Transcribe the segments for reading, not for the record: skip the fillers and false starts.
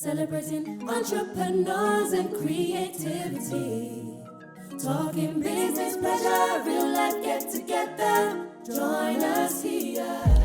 Celebrating entrepreneurs and creativity. Talking business, pleasure, real life get together. Join us here.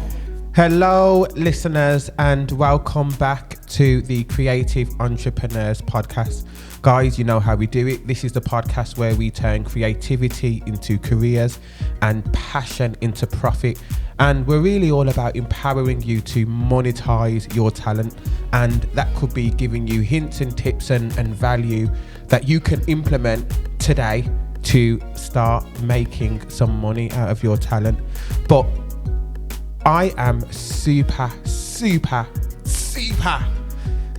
Hello, listeners, and welcome back to the Creative Entrepreneurs Podcast. Guys, you know how we do it. This is the podcast where we turn creativity into careers and passion into profit. And we're really all about empowering you to monetize your talent. And that could be giving you hints and tips and value that you can implement today to start making some money out of your talent. But I am super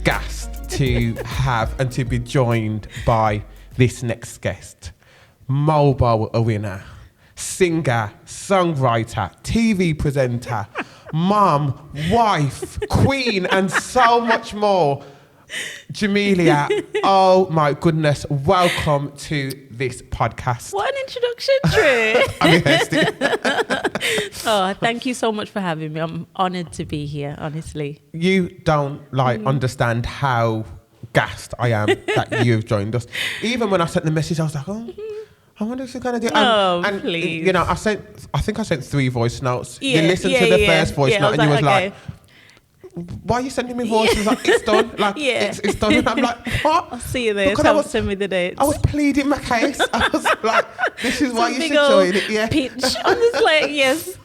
gassed to have and to be joined by this next guest. Mobile winner, singer, songwriter, TV presenter, mom, wife, queen, and so much more. Jamelia, oh my goodness, welcome to this podcast. What an introduction, Drew. I rehearsed it. Oh, thank you so much for having me. I'm honoured to be here, honestly. You don't understand how gassed I am that you've joined us. Even when I sent the message, I was like, I wonder if she's going to do it. And please. You know, I think I sent 3 voice notes. You listened to the first voice note and you was like, why are you sending me voice? I was like, it's done. Like, it's done. And I'm like, what? I'll see you there. Because send me the dates. I was pleading my case. I was like, this is why you should join it. Yeah. Pitch. I'm just like,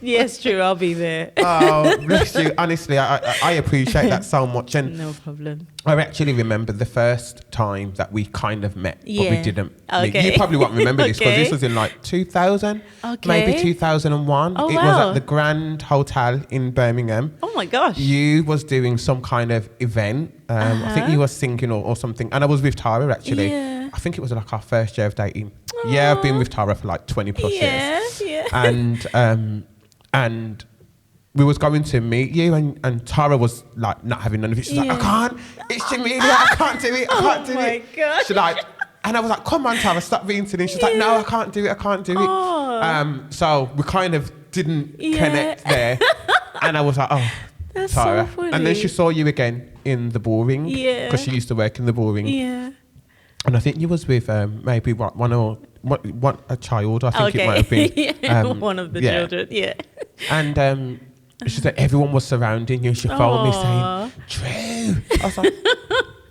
yes, Drew, I'll be there. Oh, bless you. Honestly, I appreciate that so much. And no problem. I actually remember the first time that we kind of met, but we didn't meet. Okay. You probably won't remember this because this was in like 2000, maybe 2001. Oh, it was at the Grand Hotel in Birmingham. Oh my gosh. You was doing some kind of event. I think you were singing or something. And I was with Tara actually. Yeah. I think it was like our first year of dating. Aww. Yeah, I've been with Tara for like 20 plus years. Yeah. And we was going to meet you and Tara was like not having none of it. She's like, I can't. It's Jamelia. I can't do it. I can't do it. Oh my gosh. She's like, and I was like, come on, Tara, stop being silly. She's like, no, I can't do it. I can't do it. So we kind of didn't connect there. And I was like, oh, that's Tara. so funny. And then she saw you again in the ballroom. Yeah. Because she used to work in the ballroom. Yeah. And I think you was with maybe a child. I think it might have been. One of the children. Yeah. And she said everyone was surrounding you. She phoned me saying, Drew. I was like,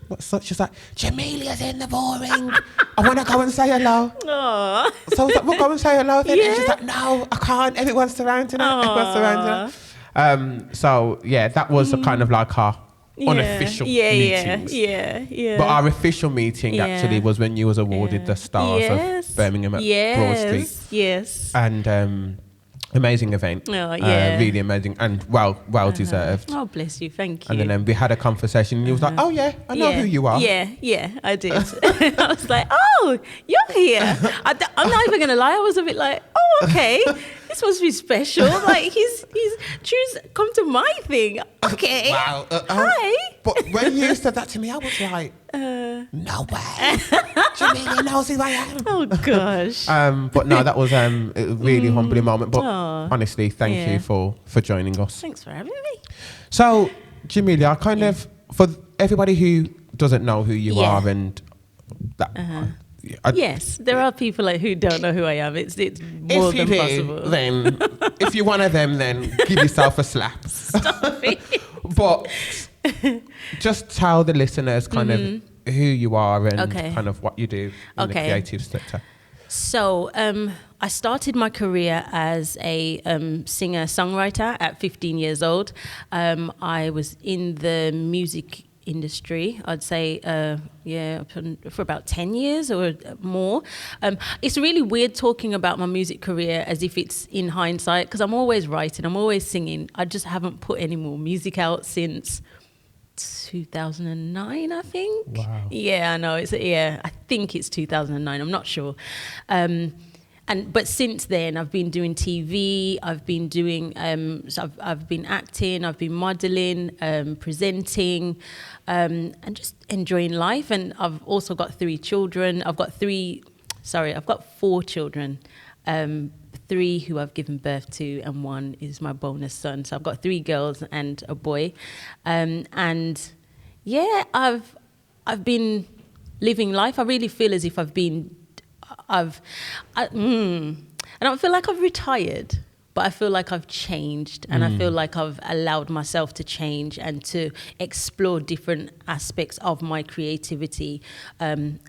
what's up? She's like, Jamelia's in the ballroom. I want to go and say hello. Aww. So I was like, we'll go and say hello then. Yeah. And she's like, no, I can't. Everyone's surrounding her. Everyone's surrounding her. So yeah, that was a kind of like our unofficial meetings. Yeah. But our official meeting actually was when you was awarded the Stars of Birmingham at Broad Street. Yes. And amazing event. Oh, yeah. Really amazing and well deserved. Oh, bless you. Thank you. And then we had a conversation and you was like, oh yeah, I know who you are. Yeah, I did. I was like, oh, you're here. I'm not even going to lie. I was a bit like, oh, okay. This must be special. Like, he's Drew's come to my thing. Okay. Wow. Hi. But when you said that to me, I was like, no way. Jamelia knows who I am. Oh, gosh. But no, that was a really humbling moment. But honestly, thank you for joining us. Thanks for having me. So, Jamelia, I kind of, for everybody who doesn't know who you are and that... Yes, there are people who don't know who I am. It's more than possible. Then, if you're one of them, then give yourself a slap. Stop it. But just tell the listeners kind of who you are and kind of what you do in the creative sector. So I started my career as a singer-songwriter at 15 years old. I was in the music industry, I'd say, for about 10 years or more. It's really weird talking about my music career as if it's in hindsight, because I'm always writing, I'm always singing. I just haven't put any more music out since 2009, I think. Wow. Yeah, I know. I think it's 2009. I'm not sure. But since then, I've been doing TV. I've been doing. I've been acting. I've been modeling, presenting, and just enjoying life. And I've also got 3 children. I've got 4 children. 3 who I've given birth to, and 1 is my bonus son. So I've got 3 girls and a boy, and Yeah, I've been living life. I really feel as if I don't feel like I've retired, but I feel like I've changed, and I feel like I've allowed myself to change and to explore different aspects of my creativity, and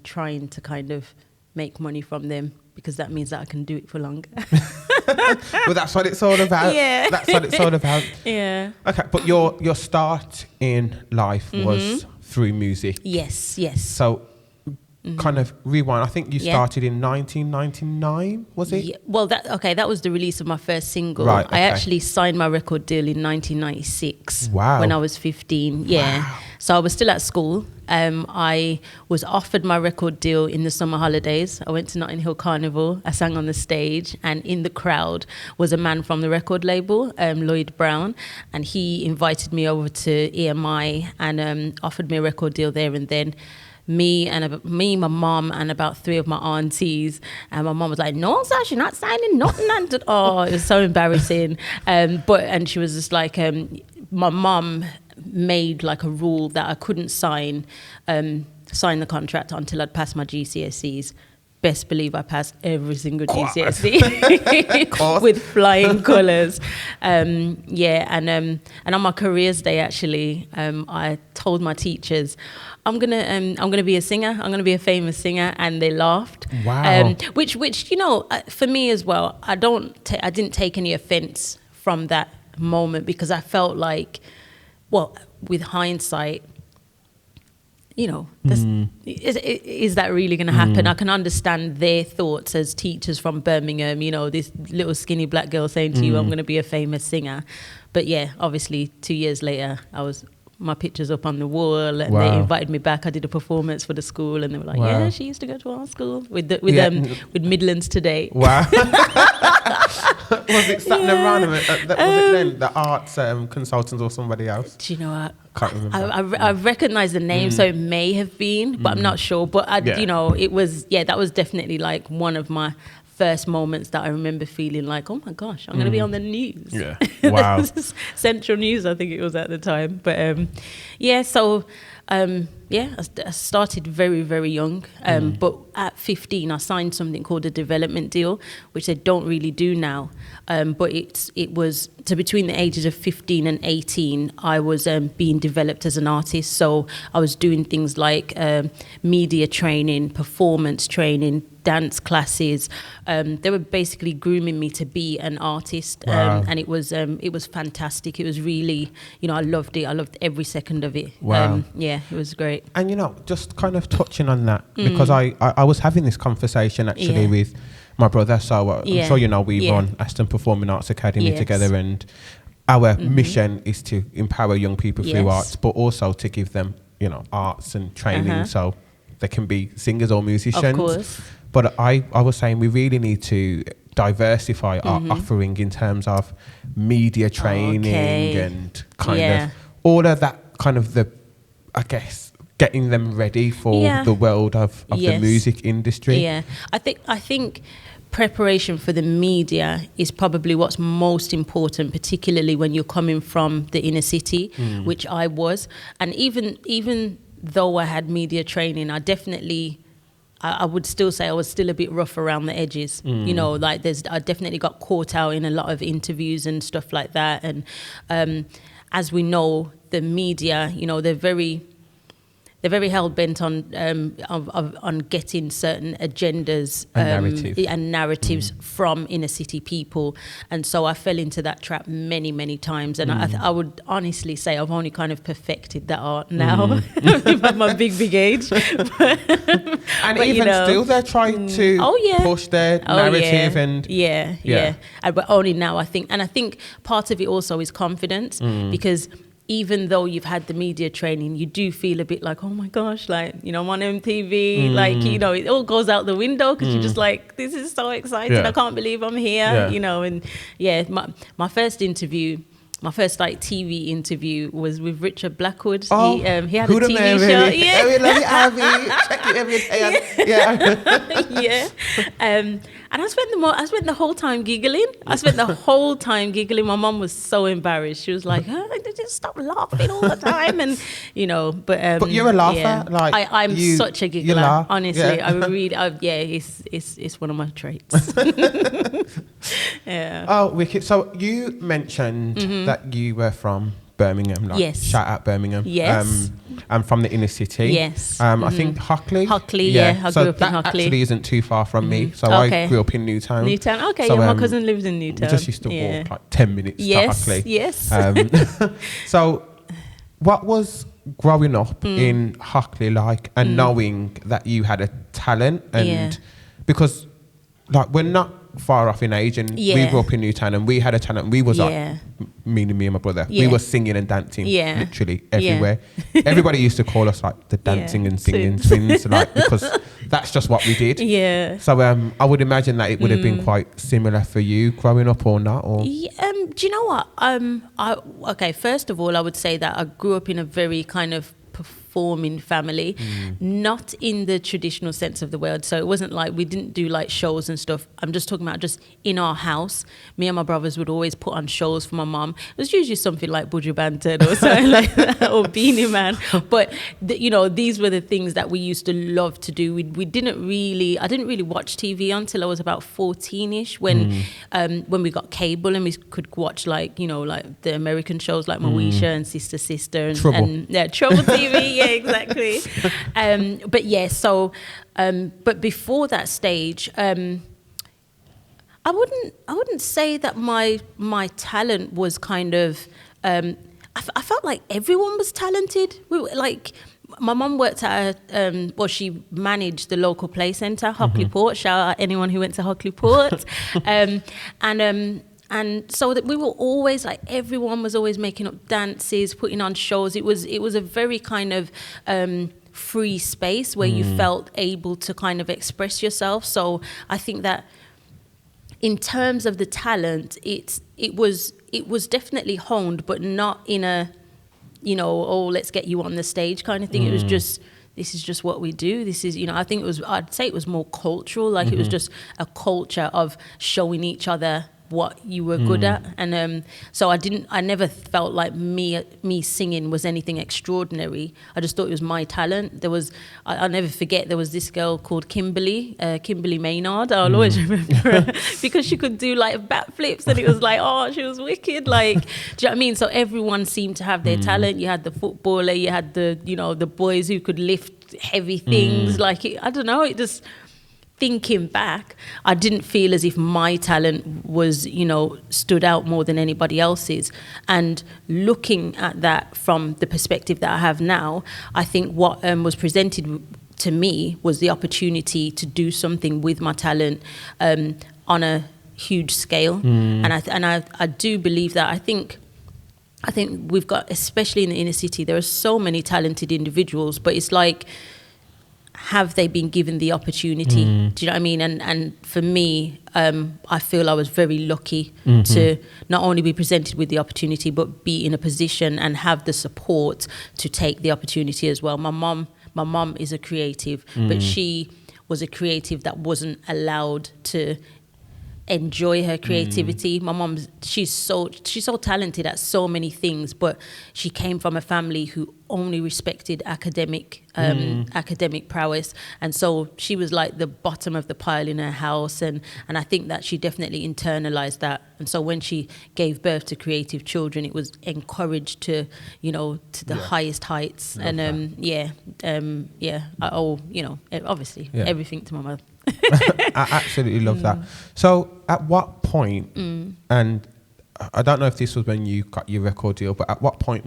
trying to kind of make money from them, because that means that I can do it for longer. Well, that's what it's all about. Yeah. That's what it's all about. Yeah. Okay, but your start in life was through music. Yes. So, kind of rewind. I think you started in 1999, was it? Yeah. Well, that was the release of my first single. Right, okay. I actually signed my record deal in 1996. Wow. When I was 15. Yeah. Wow. So I was still at school. I was offered my record deal in the summer holidays. I went to Notting Hill Carnival. I sang on the stage, and in the crowd was a man from the record label, Lloyd Brown, and he invited me over to EMI and offered me a record deal there and then. Me, my mum, and about 3 of my aunties, and my mum was like, "No, Sash, you're not signing nothing." And oh, it was so embarrassing. And she was just like, my mum made like a rule that I couldn't sign the contract until I'd passed my GCSEs. Best believe I passed every single GCSE with flying colours. And on my careers day, actually, I told my teachers, I'm gonna be a singer. I'm gonna be a famous singer, and they laughed. Wow. Which for me as well, I didn't take any offence from that moment, because I felt like, well, with hindsight, is that really going to happen? I can understand their thoughts as teachers from Birmingham, this little skinny black girl saying to you, I'm going to be a famous singer. But yeah, obviously 2 years later, my picture's up on the wall, and they invited me back. I did a performance for the school, and they were like, yeah, she used to go to our school with Midlands Today. Wow. Was it Satin Rana? Was it then the arts consultants or somebody else? Do you know what? Can't remember. I recognise the name, so it may have been, but I'm not sure. But it was that was definitely like one of my first moments that I remember feeling like, oh my gosh, I'm going to be on the news. Yeah. Wow. Central News, I think it was at the time. But I started very, very young. But at 15, I signed something called a development deal, which they don't really do now. But it was, so between the ages of 15 and 18, I was being developed as an artist. So I was doing things like media training, performance training, dance classes. They were basically grooming me to be an artist. Wow. And it was fantastic. It was really, I loved it. I loved every second of it. Wow. It was great. And just kind of touching on that, because I was having this conversation actually with my brother. So I'm sure we run Aston Performing Arts Academy together, and our mission is to empower young people through arts, but also to give them arts and training so they can be singers or musicians. Of course. But I was saying we really need to diversify our offering in terms of media training and kind of all of that, kind of getting them ready for the world of the music industry. Yeah, I think preparation for the media is probably what's most important, particularly when you're coming from the inner city, which I was. And even though I had media training, I would still say I was still a bit rough around the edges. I definitely got caught out in a lot of interviews and stuff like that. And as we know, the media, they're very hell bent on getting certain agendas and narratives from inner city people, and so I fell into that trap many, many times. And I would honestly say I've only kind of perfected that art now at my big age. And even still, they're trying to push their narrative but only now, I think. And I think part of it also is confidence, because even though you've had the media training, you do feel a bit like, oh my gosh, like, I'm on MTV, it all goes out the window, because you're just like, this is so exciting. I can't believe I'm here, and my first interview, my first like TV interview was with Richard Blackwood. Oh, he had a who the TV man, show. really? Yeah. We love you, Abby. Check it every day. Yeah. Yeah. And I spent the whole time giggling. My mom was so embarrassed. She was like, just stop laughing all the time. And, but you're a laugher. Yeah. Like I'm such a giggler. laugh. Honestly, Yeah. I really, it's one of my traits. Yeah. Oh, wicked. So you mentioned that you were from Birmingham. Like, Yes. Shout out Birmingham. Yes. And from the inner city. Yes. I think Hockley. Hockley, yeah. I so grew up in that Hockley. actually isn't too far from me. So Okay. I grew up in Newtown. Newtown. Okay, So, my cousin lives in We Newtown. just used to walk like 10 minutes to Hockley. Yes. So what was growing up in Hockley like, and knowing that you had a talent, and because like we're not far off in age, and we grew up in Newtown and we had a talent. We was like, meaning me and my brother, we were singing and dancing literally everywhere. Everybody used to call us like the dancing and singing twins, like, because that's just what we did. Yeah. So I would imagine that it would have been quite similar for you growing up, or not, or do you know what? First of all, I would say that I grew up in a very kind of performing family, not in the traditional sense of the word. So it wasn't like we didn't do like shows and stuff. I'm just talking about just in our house. Me and my brothers would always put on shows for my mum. It was usually something like Buju Banton or something like that, or Beanie Man. But these were the things that we used to love to do. I didn't really watch TV until I was about 14ish, when we got cable and we could watch like the American shows like Moesha and Sister and Trouble. Trouble TV. Yeah, exactly. But before that stage, I wouldn't say that my talent was kind of. I felt like everyone was talented. My mum worked at she managed the local play centre, Hockley Port. Shout out anyone who went to Hockley Port. And so that we were always like, everyone was always making up dances, putting on shows. It was a very kind of free space where you felt able to kind of express yourself. So I think that in terms of the talent, it was definitely honed, but not in a, let's get you on the stage kind of thing. It was just, this is just what we do. This is, I think I'd say it was more cultural. Like it was just a culture of showing each other what you were good at, and so I never felt like me singing was anything extraordinary. I just thought it was my talent. I'll never forget, there was this girl called Kimberly Maynard. I'll always remember her because she could do like backflips, and it was like, oh, she was wicked. Like, do you know what I mean? So everyone seemed to have their talent. You had the footballer, you had the the boys who could lift heavy things. Like, I don't know, it just. Thinking back, I didn't feel as if my talent was, stood out more than anybody else's. And looking at that from the perspective that I have now, I think what was presented to me was the opportunity to do something with my talent on a huge scale. And I do believe that. I think we've got, especially in the inner city, there are so many talented individuals, but it's like, have they been given the opportunity? Do you know what I mean? And for me, I feel I was very lucky to not only be presented with the opportunity, but be in a position and have the support to take the opportunity as well. My mum is a creative, but she was a creative that wasn't allowed to enjoy her creativity. My mum, she's so talented at so many things, but she came from a family who only respected academic prowess, and so she was like the bottom of the pile in her house, and I think that she definitely internalized that. And so when she gave birth to creative children, it was encouraged to the highest heights. Love and obviously everything to my mother. I absolutely love that. So at what point, and I don't know if this was when you got your record deal, but at what point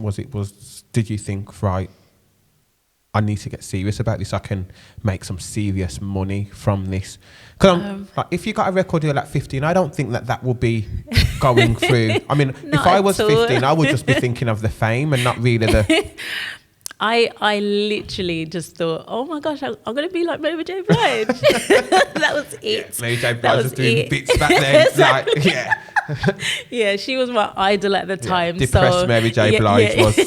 did you think, right, I need to get serious about this, I can make some serious money from this? Because like, if you got a record deal at 15, I don't think that would be going through. I mean, if I was 15, I would just be thinking of the fame and not really the... I literally just thought, oh my gosh, I'm going to be like Mary J. Blige. That was it. Mary J. Blige was doing bits back then. Exactly. Like, yeah. Yeah, she was my idol at the time. Depressed so, Mary J. Blige was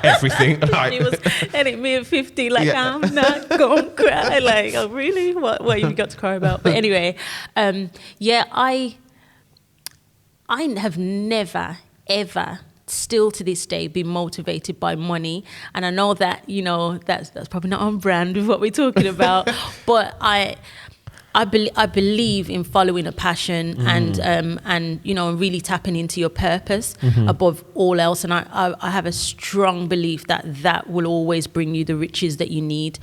everything. Like. She was hitting me at 50, like, I'm not going to cry. Like, oh, really? What have you got to cry about? But anyway, I have never, ever, still to this day, been motivated by money. And I know that, that's probably not on brand with what we're talking about, but I believe in following a passion and really tapping into your purpose above all else. And I have a strong belief that will always bring you the riches that you need,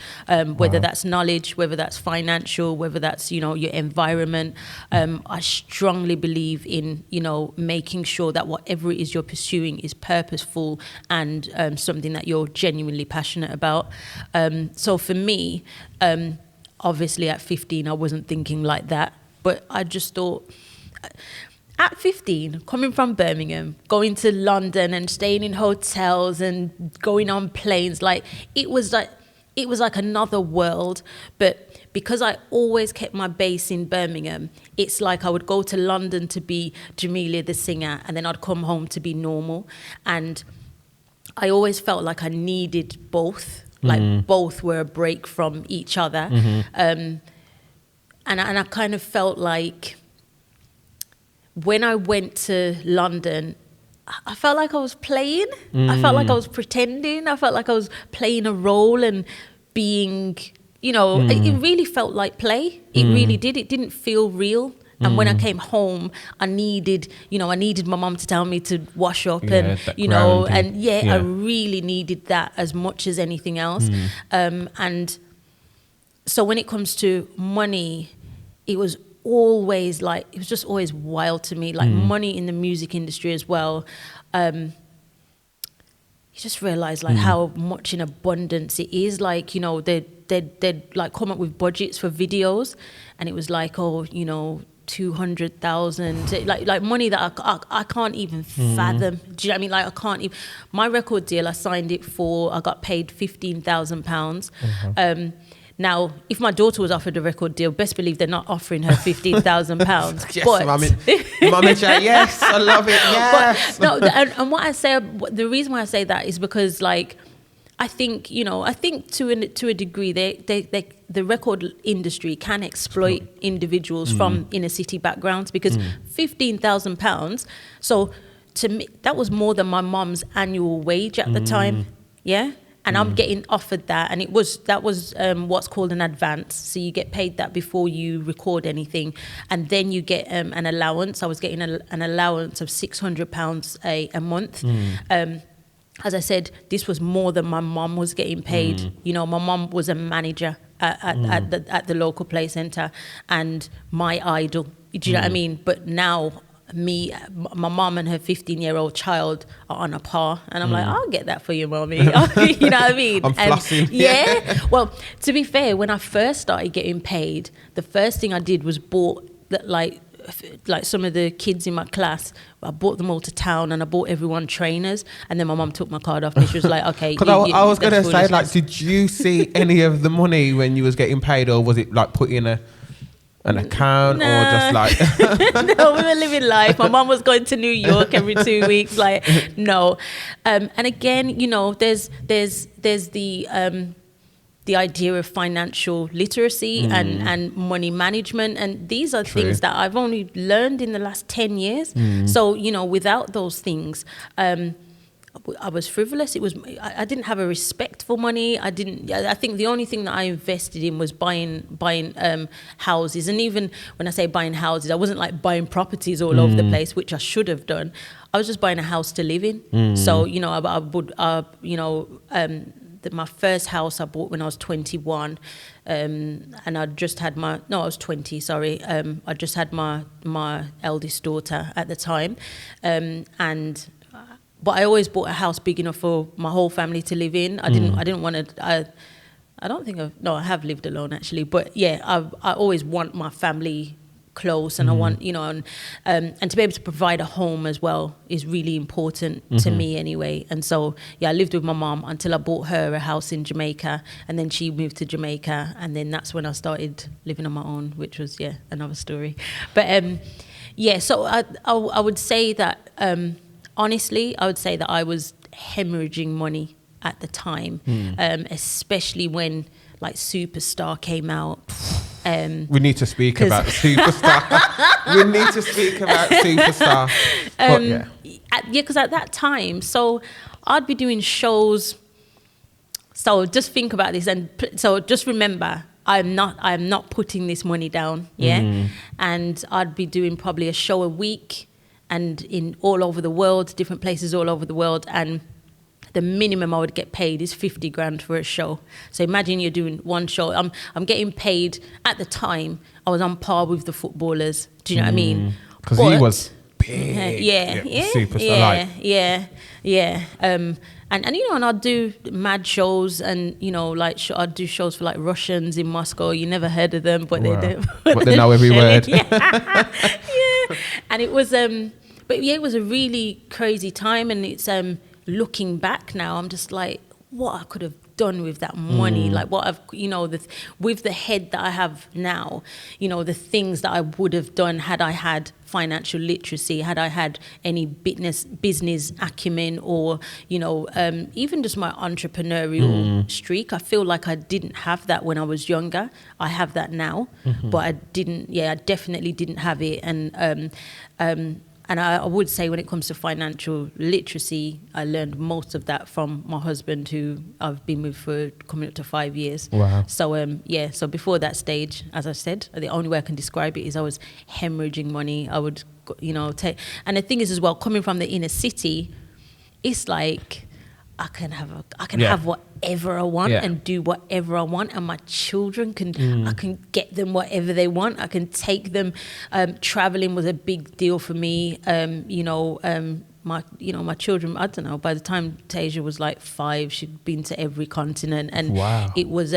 whether that's knowledge, whether that's financial, whether that's, your environment. I strongly believe in, making sure that whatever it is you're pursuing is purposeful and something that you're genuinely passionate about. So for me, obviously, at 15, I wasn't thinking like that. But I just thought, at 15, coming from Birmingham, going to London and staying in hotels and going on planes, it was like another world. But because I always kept my base in Birmingham, it's like I would go to London to be Jamelia the singer, and then I'd come home to be normal. And I always felt like I needed both. Like both were a break from each other. And I kind of felt like when I went to London, I felt like I was playing. I felt like I was pretending. I felt like I was playing a role and being, it really felt like play. It really did. It didn't feel real. And when I came home, I needed my mum to tell me to wash up and, I really needed that as much as anything else. And so when it comes to money, it was just always wild to me, like money in the music industry as well. You just realize how much in abundance it is. Like, they'd like come up with budgets for videos, and it was like, 200,000, like money that I can't even fathom. Do you know what I mean? Like, I can't even. My record deal, I signed it for, I got paid £15,000. Now, if my daughter was offered a record deal, best believe they're not offering her £15,000. Yes, but Mama J, yes, I love it. Yes. But, no, and what I say, the reason why I say that is because, like, I think to a degree, the record industry can exploit individuals from inner city backgrounds, because £15,000. So to me, that was more than my mum's annual wage at the time. Yeah. And I'm getting offered that, and that was what's called an advance. So you get paid that before you record anything, and then you get an allowance. I was getting an allowance of £600 a month. As I said, this was more than my mum was getting paid. My mum was a manager at the local play centre, and my idol. Do you know what I mean? But now, my mum and her 15-year-old child are on a par, and I'm like, I'll get that for you, mommy. You know what I mean? I'm flossing. Yeah. Well, to be fair, when I first started getting paid, the first thing I did was bought that, like some of the kids in my class, I bought them all to town, and I bought everyone trainers, and then my mum took my card off me. She was like, okay. Because I was going to say, like, did you see any of the money when you was getting paid, or was it like put in an account, or just like... No, we were living life. My mum was going to New York every 2 weeks. Like, no. And again, there's the idea of financial literacy and money management. And these are things that I've only learned in the last 10 years. So, without those things, I was frivolous. I didn't have a respect for money. I think the only thing that I invested in was buying houses. And even when I say buying houses, I wasn't like buying properties all over the place, which I should have done. I was just buying a house to live in. So, I would, my first house I bought when I was 21, and I just had I was 20, sorry. I just had my eldest daughter at the time, but I always bought a house big enough for my whole family to live in. I didn't want to. I have lived alone actually, but yeah, I always want my family close, and I want, and to be able to provide a home as well is really important to me anyway. And so, I lived with my mom until I bought her a house in Jamaica, and then she moved to Jamaica, and then that's when I started living on my own, which was, another story. But, so I would say that, honestly, I would say that I was hemorrhaging money at the time, especially when, like, Superstar came out. We need to speak about Superstar. We need to speak about Superstar. Because at that time, so I'd be doing shows. So just think about this, and so just remember, I'm not putting this money down, and I'd be doing probably a show a week, and in all over the world, different places all over the world, and the minimum I would get paid is 50 grand for a show. So imagine you're doing one show. I'm getting paid at the time. I was on par with the footballers. Do you know what I mean? Because he was big. Superstar. And I'd do mad shows, and I'd do shows for like Russians in Moscow. You never heard of them, but but they know every word. And it was it was a really crazy time, and it's looking back now, I'm just like, what I could have done with that money, like what I've, with the head that I have now, the things that I would have done had I had financial literacy, had I had any business acumen, or, even just my entrepreneurial streak. I feel like I didn't have that when I was younger. I have that now, but I definitely didn't have it. And I would say when it comes to financial literacy, I learned most of that from my husband, who I've been with for coming up to 5 years. Wow. So, so before that stage, as I said, the only way I can describe it is I was hemorrhaging money. I would, take... And the thing is as well, coming from the inner city, it's like I can have whatever I want and do whatever I want, and my children I can get them whatever they want. I can take them. Traveling was a big deal for me. My children, I don't know, by the time Tasia was like 5, she'd been to every continent, and it was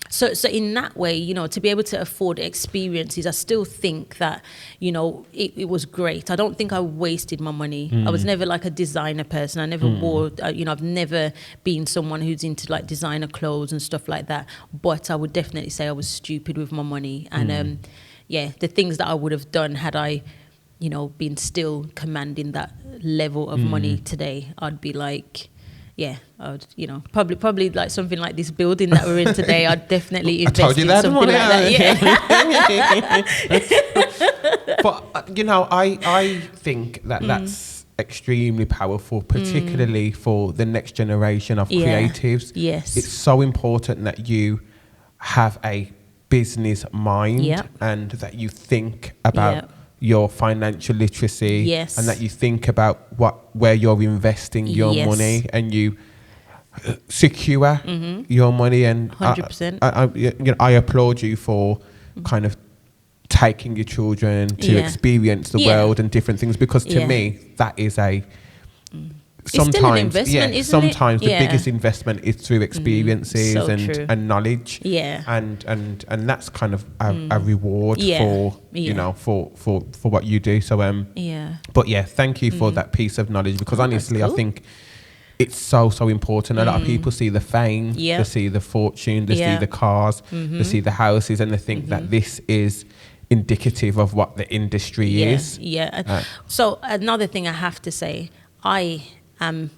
so in that way, to be able to afford experiences, I still think that, it was great. I don't think I wasted my money. I was never like a designer person. I never wore, I've never been someone who's into like designer clothes and stuff like that. But I would definitely say I was stupid with my money. And the things that I would have done had I, been still commanding that level of money today, I'd be like... I would, probably like something like this building that we're in today. I'd definitely invest in something like that. But I think that that's extremely powerful, particularly for the next generation of creatives. Yes, it's so important that you have a business mind and that you think about your financial literacy, and that you think about where you're investing your money, and you secure your money. And 100%. I applaud you for kind of taking your children to experience the world and different things, because to me that is sometimes the biggest investment is through experiences and knowledge, and that's kind of a reward for what you do. So but thank you for that piece of knowledge, because honestly I think it's so important. A lot of people see the fame, they see the fortune, they see the cars, they see the houses, and they think that this is indicative of what the industry is. So another thing I have to say, I am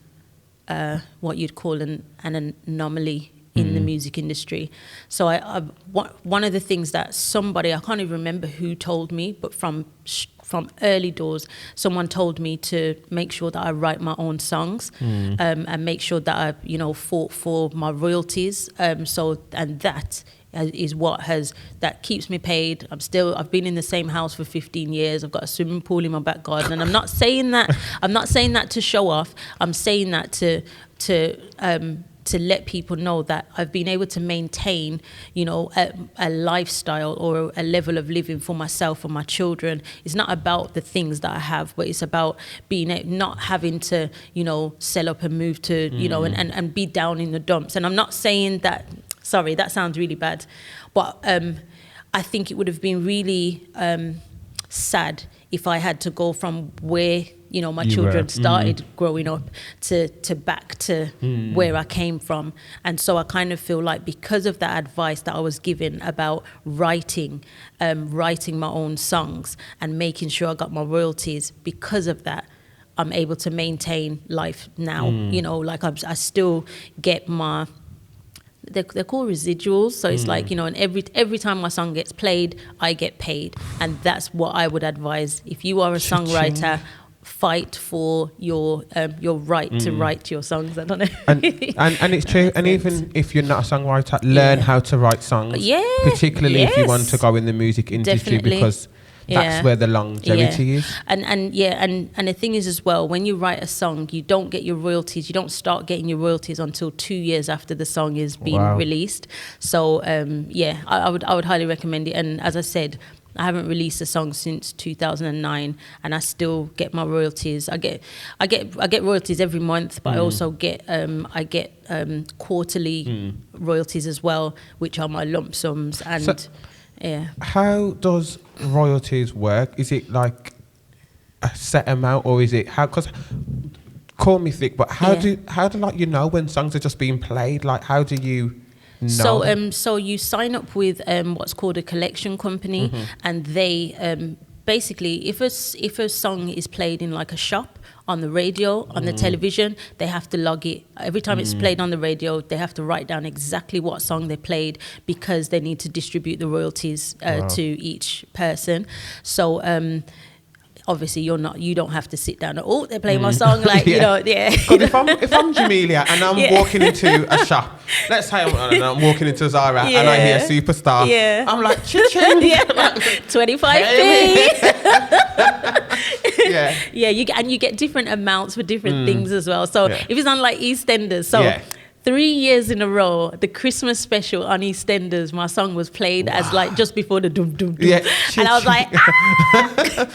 what you'd call an anomaly in the music industry. So one of the things that somebody, I can't even remember who told me, but from early doors, someone told me to make sure that I write my own songs, and make sure that I fought for my royalties. And that is that keeps me paid. I've been in the same house for 15 years. I've got a swimming pool in my back garden, and I'm not saying that to show off. I'm saying that to let people know that I've been able to maintain, a lifestyle or a level of living for myself and my children. It's not about the things that I have, but it's about not having to, sell up and move to, and be down in the dumps. And I'm not saying that, sorry, that sounds really bad, but I think it would have been really sad if I had to go from where my children started growing up to back to where I came from. And so I kind of feel like because of that advice that I was given about writing my own songs and making sure I got my royalties, because of that, I'm able to maintain life now. Like I still get my... They're called residuals, so it's like, and every time my song gets played, I get paid. And that's what I would advise. If you are a songwriter, fight for your right to write your songs. I don't know. And it's true. And even if you're not a songwriter, learn how to write songs. Yeah. Particularly if you want to go in the music industry, Definitely. because that's where the longevity is. And the thing is as well, when you write a song, you don't get your royalties. You don't start getting your royalties until 2 years after the song is being released. So I would highly recommend it. And as I said, I haven't released a song since 2009, and I still get my royalties. I get royalties every month, but I also get quarterly royalties as well, which are my lump sums. And how does royalties work? Is it like a set amount, or is it how? Because call me thick, but how do like when songs are just being played? Like, how do you know? So you sign up with what's called a collection company, and they basically, if a song is played in like a shop, on the radio, on the television, they have to log it. Every time it's played on the radio, they have to write down exactly what song they played, because they need to distribute the royalties to each person. So obviously you don't have to sit down and they're playing my song, like Because if I'm Jamelia and I'm walking into a shop, let's say I'm walking into Zara and I hear Superstar, I'm like, cha-ching. 25p. You get different amounts for different things as well. So if it's on like EastEnders, 3 years in a row, the Christmas special on EastEnders, my song was played as like just before the dum dum dum, and I was like,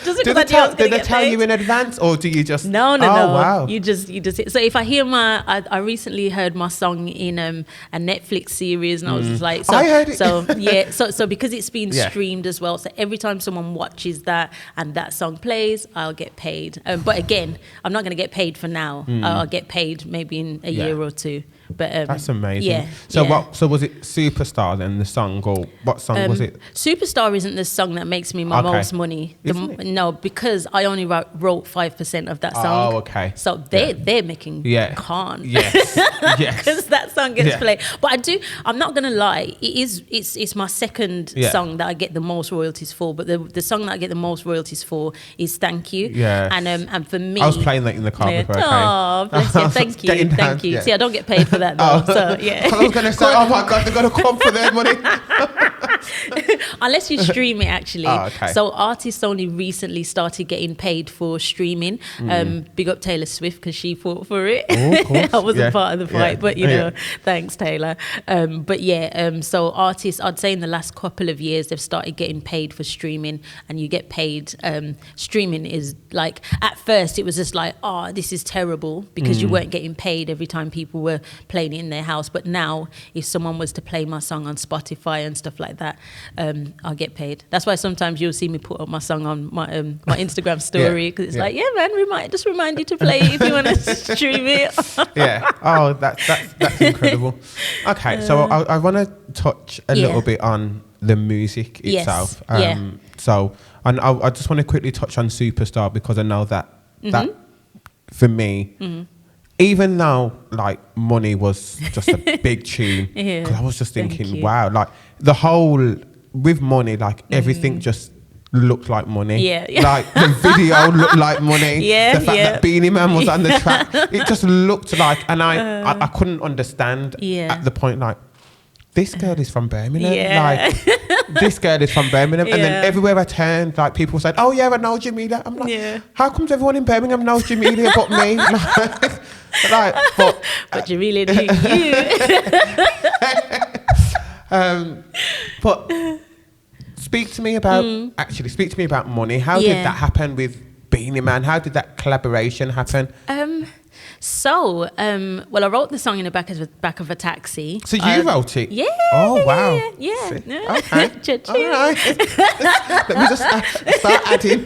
just because did they tell you in advance, or do you just? No. Wow. You just. So if I hear I recently heard my song in a Netflix series, and I was just like, I heard it. So because it's been streamed as well, so every time someone watches that and that song plays, I'll get paid. But again, I'm not going to get paid for now. I'll get paid maybe in a year or two. But that's amazing. So was it Superstar then, the song, or what song was it? Superstar isn't the song that makes me my most money. No, because I only wrote 5% of that song. Oh, okay. So they're making con. Yes. Because that song gets played. But I'm not gonna lie, it's my second song that I get the most royalties for. But the song that I get the most royalties for is Thank You. Yeah. And for me, I was playing that in the car before. Oh, bless you. Thank you. See, I don't get paid for that though. So I was gonna say, oh my God, they're gonna come for their money. Unless you stream it, actually. Okay. So artists only recently started getting paid for streaming. Big up Taylor Swift, because she fought for it. Oh, of course. I wasn't part of the fight, but thanks Taylor. So artists, I'd say in the last couple of years, they've started getting paid for streaming, and you get paid. Streaming is like, at first it was just like, this is terrible, because you weren't getting paid every time people were playing it in their house. But now, if someone was to play my song on Spotify and stuff like that, I'll get paid. That's why sometimes you'll see me put up my song on my Instagram story, because it's like, just remind you to play it if you want to stream it. Oh, that's incredible. Okay, so I want to touch a little bit on the music itself. So, and I just want to quickly touch on Superstar, because I know that for me, even though like Money was just a big tune, because I was just thinking, wow, like the whole with Money, like everything just looked like Money. Like the video looked like Money. The fact that Beanie Man was on the track, it just looked like, and I couldn't understand at the point, like, this girl is from Birmingham. Like, this girl is from Birmingham. And then everywhere I turned, like, people said, oh yeah, I know Jamelia. I'm like, how comes everyone in Birmingham knows Jamelia but me? But Jamelia knew you. But speak to me about Money. How did that happen with Beanie Man? How did that collaboration happen? So, well, I wrote the song in the back of a taxi. So you wrote it? Yeah. Oh, wow. Yeah. Okay. Cha-ching. All right. Let me just start adding.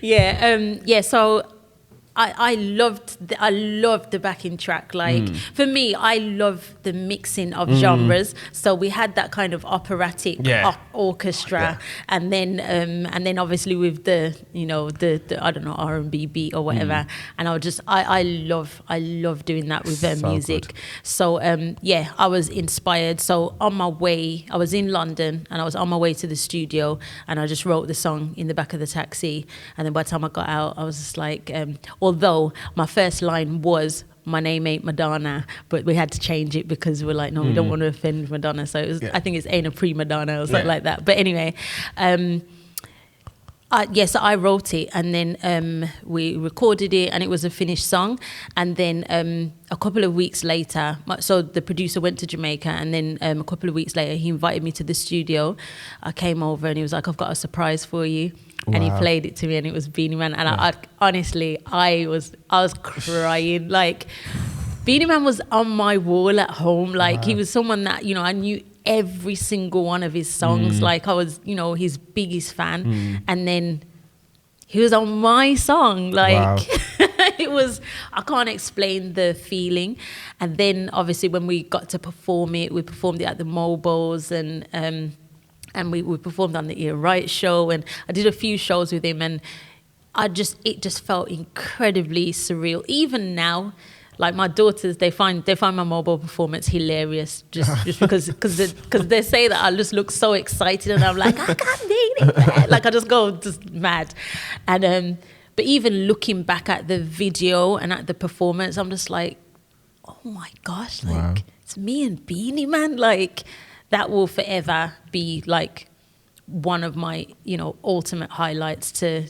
Yeah. So I loved the backing track. Like for me, I love the mixing of genres. So we had that kind of operatic orchestra, and then obviously with the the I don't know, R&B beat or whatever. And I love doing that with their music. Good. So I was inspired. So on my way, I was in London and I was on my way to the studio, and I just wrote the song in the back of the taxi. And then by the time I got out, I was just like, although my first line was, "My name ain't Madonna," but we had to change it because we're like, no, we don't want to offend Madonna. So it was, I think it's "Ain't a Pre-Madonna" or something like that. But anyway, so I wrote it, and then we recorded it, and it was a finished song. And then a couple of weeks later, so the producer went to Jamaica, and then a couple of weeks later, he invited me to the studio. I came over, and he was like, "I've got a surprise for you." And he played it to me, and it was Beanie Man. And I honestly, I was crying. Like, Beanie Man was on my wall at home. Like, he was someone that, I knew every single one of his songs. Like, I was, his biggest fan. And then he was on my song. Like, it was, I can't explain the feeling. And then obviously when we got to perform it, we performed it at the Mobiles, and we performed on the Ear Right show, and I did a few shows with him, and it just felt incredibly surreal. Even now, like my daughters, they find my Mobile performance hilarious, just because they say that I just look so excited, and I'm like, I can't believe it. Like I just go just mad. And but even looking back at the video and at the performance, I'm just like, oh my gosh, like it's me and Beanie Man, like. That will forever be like one of my, ultimate highlights to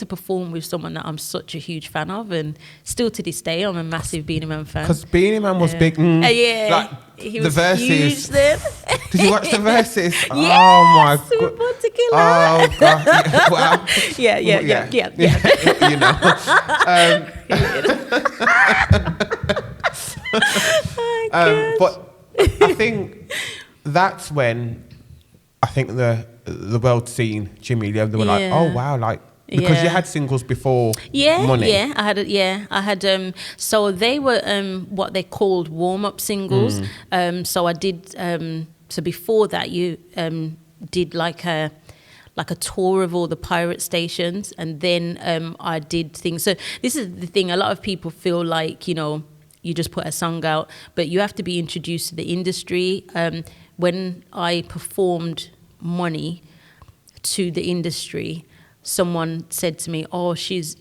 perform with someone that I'm such a huge fan of, and still to this day I'm a massive Beanie Man fan. Because Beanie Man was big. Like, he was the verses. Huge then. Did you watch the verses? Yes, oh my god. Particular. Oh god. Wow. Yeah. You know. But I think that's when I think the world seen Jamelia. They were like, oh wow, like because you had singles before Money. I had so they were what they called warm-up singles. So I did so before that you did like a tour of all the pirate stations, and then I did things. So this is the thing, a lot of people feel like, you just put a song out, but you have to be introduced to the industry. When I performed Money to the industry, someone said to me, "Oh, she's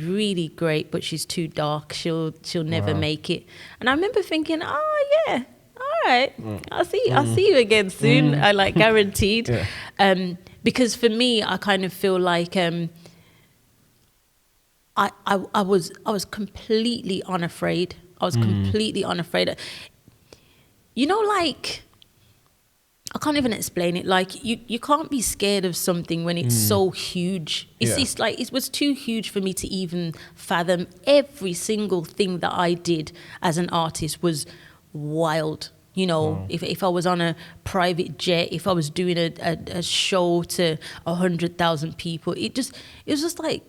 really great, but she's too dark. She'll never make it." And I remember thinking, "Oh yeah, all right, I'll see you again soon." I like guaranteed, because for me, I kind of feel like I was completely unafraid. I was completely unafraid. Like, I can't even explain it. Like, you can't be scared of something when it's so huge. It's like, it was too huge for me to even fathom. Every single thing that I did as an artist was wild. If I was on a private jet, if I was doing a show to 100,000 people, it was just like,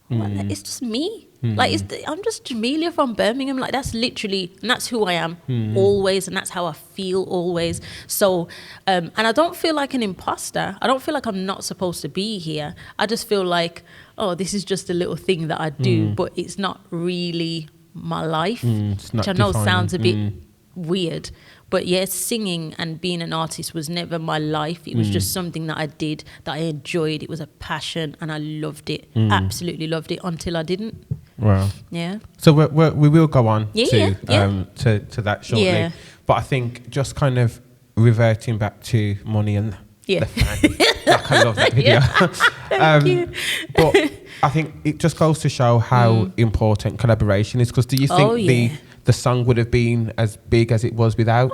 it's just me. Like, I'm just Jamelia from Birmingham. Like, that's literally, and that's who I am always, and that's how I feel always. So, and I don't feel like an imposter. I don't feel like I'm not supposed to be here. I just feel like, oh, this is just a little thing that I do, but it's not really my life, which I know sounds a bit weird. But yes, singing and being an artist was never my life. It was just something that I did, that I enjoyed. It was a passion, and I loved it. Absolutely loved it until I didn't. Wow. Yeah. So we will go on to that shortly. Yeah. But I think just kind of reverting back to Money and the fan. Like, I love that video. Thank you. But I think it just goes to show how important collaboration is. Because do you think the song would have been as big as it was without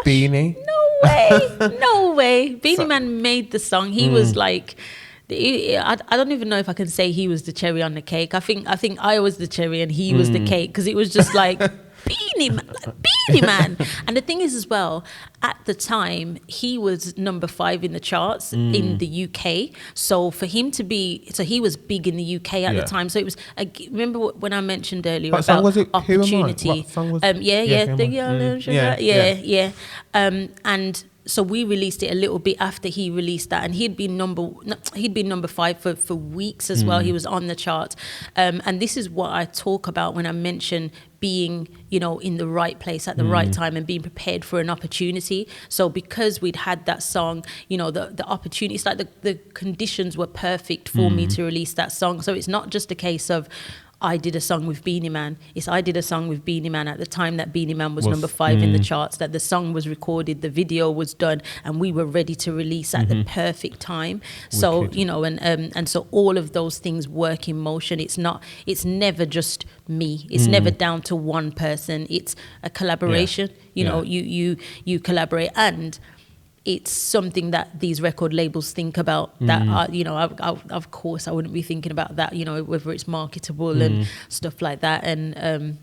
Beanie? No way. No way. Beanie Man made the song. He was like I don't even know if I can say he was the cherry on the cake. I think I was the cherry and he was the cake, because it was just like Beanie Man. And the thing is as well, at the time he was number 5 in the charts in the UK. So for him to be, so he was big in the UK at the time. So it was, remember when I mentioned earlier what about song was it? opportunity? What song was And so we released it a little bit after he released that, and he'd been number 5 for weeks as well. He was on the chart, and this is what I talk about when I mention being, you know, in the right place at the right time and being prepared for an opportunity. So because we'd had that song, you know, the opportunities, like the conditions were perfect for me to release that song. So it's not just a case of I did a song with Beanie Man. I did a song with Beanie Man at the time that Beanie Man was number 5 in the charts, that the song was recorded, the video was done, and we were ready to release at the perfect time. So, you know, and so all of those things work in motion. It's never just me. It's never down to one person. It's a collaboration. You know, you collaborate, and it's something that these record labels think about, that you know, of course I wouldn't be thinking about that, you know, whether it's marketable and stuff like that. And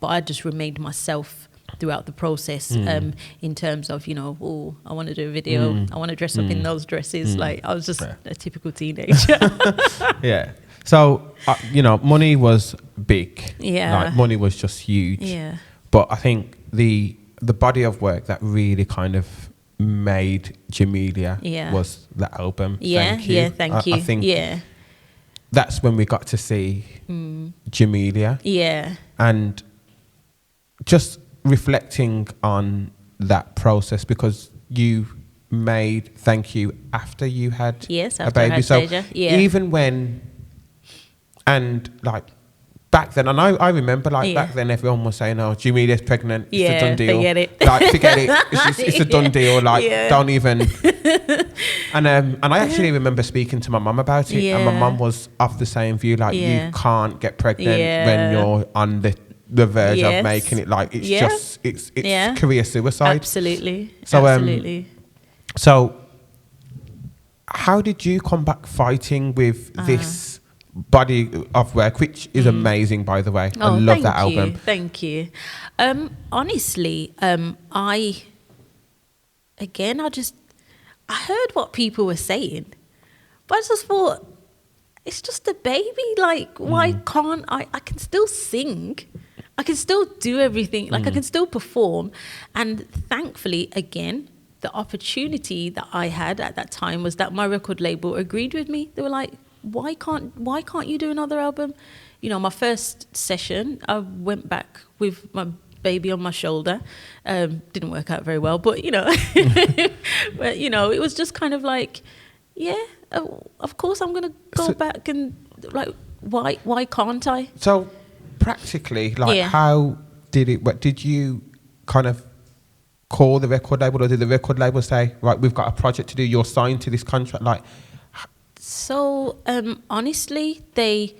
but I just remained myself throughout the process, in terms of, you know, oh, I want to do a video, I want to dress up in those dresses. Like I was just a typical teenager. Yeah. So you know, money was big. Yeah. Like money was just huge. Yeah. But I think the body of work that really kind of made Jamelia was the album. Thank you. Thank you. I think that's when we got to see Jamelia. Yeah. And just reflecting on that process, because you made Thank You after you had a baby. So even when, and like back then, and I remember like back then everyone was saying, oh, Jamelia's pregnant, it's a done deal. Forget it. Like, forget it. It's a done deal. Like, don't even. And I actually remember speaking to my mum about it, and my mum was of the same view. Like, you can't get pregnant when you're on the verge of making it. Like, it's just it's career suicide. Absolutely. So absolutely. So how did you come back fighting with this body of work, which is amazing, by the way? I love that album. Thank you. Honestly, I heard what people were saying, but I just thought, it's just a baby. Like, why can't I can still sing, I can still do everything, like I can still perform. And thankfully, again, the opportunity that I had at that time was that my record label agreed with me. They were like, why can't you do another album? You know, my first session, I went back with my baby on my shoulder. Didn't work out very well, but you know, but, you know, it was just kind of like, of course I'm gonna go back, and like, why can't I? So practically, like, how did it work? Did you kind of call the record label, or did the record label say, right, we've got a project to do, you're signed to this contract? Like, so honestly, they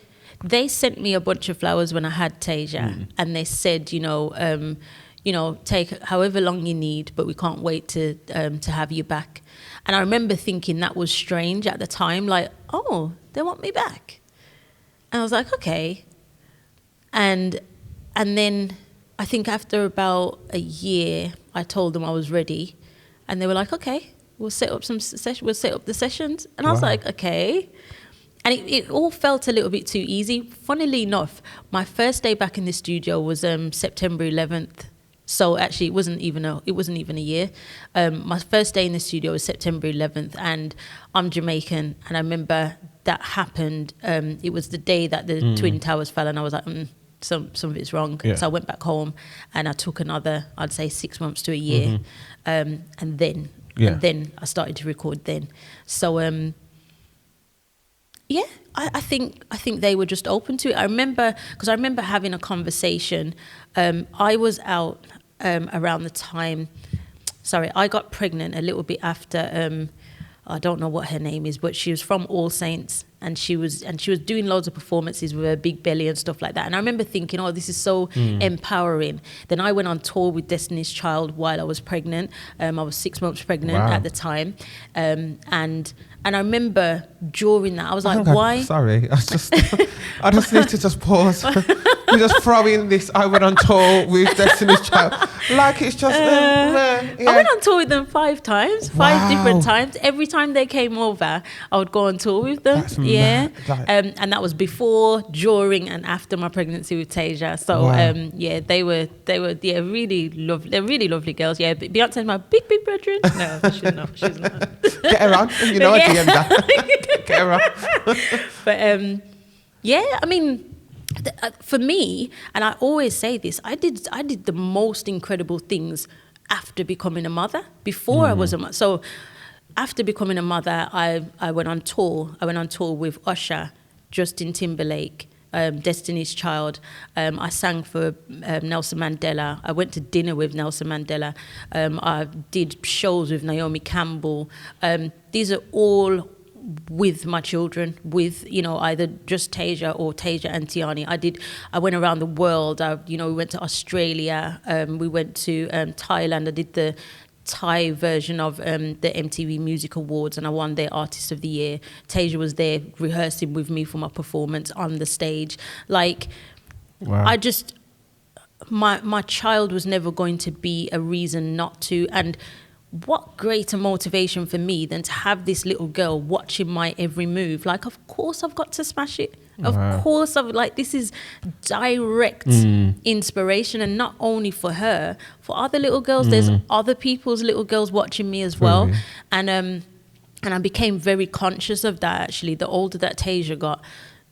sent me a bunch of flowers when I had Tasia, and they said, you know, take however long you need, but we can't wait to have you back. And I remember thinking that was strange at the time, like, oh, they want me back. And I was like, okay. And then I think after about a year, I told them I was ready, and they were like, okay, we'll set up some sessions. We'll set up the sessions. And I was like, okay. And it all felt a little bit too easy. Funnily enough, my first day back in the studio was September 11th. So actually, it wasn't even a year. My first day in the studio was September 11th, and I'm Jamaican. And I remember that happened. It was the day that the Twin Towers fell, and I was like, some of it's wrong. So I went back home, and I took another, I'd say, 6 months to a year, and then I started to record then. So I think they were just open to it. I remember having a conversation. I was out around the time. Sorry, I got pregnant a little bit after. I don't know what her name is, but she was from All Saints, and she was doing loads of performances with her big belly and stuff like that. And I remember thinking, oh, this is so empowering. Then I went on tour with Destiny's Child while I was pregnant. I was 6 months pregnant at the time, and I remember during that I was like, why? Sorry, I just need to just pause. We just throw in this. I went on tour with Destiny's Child. Like it's just. I went on tour with them 5 times, 5 different times. Every time they came over, I would go on tour with them. That's mad. And that was before, during, and after my pregnancy with Tasia. So they were really lovely. They're really lovely girls. Yeah, Beyonce's my big brethren. No, she's not. She's not. Get her on. You know, I DM that. Get her on. But I mean. For me, and I always say this, I did the most incredible things after becoming a mother. Before I was a mother, so after becoming a mother, I went on tour. I went on tour with Usher, Justin Timberlake, Destiny's Child. I sang for Nelson Mandela. I went to dinner with Nelson Mandela. I did shows with Naomi Campbell. These are all with my children, with, you know, either just Tasia or Tasia and Tiani. I went around the world. We went to Australia. We went to Thailand. I did the Thai version of the MTV Music Awards, and I won their Artist of the Year. Tasia was there rehearsing with me for my performance on the stage. Like, wow. I just, my child was never going to be a reason not to. And what greater motivation for me than to have this little girl watching my every move. Like, of course I've got to smash it. Of course this is direct inspiration, and not only for her, for other little girls. There's other people's little girls watching me as well. And I became very conscious of that, actually. The older that Tasia got,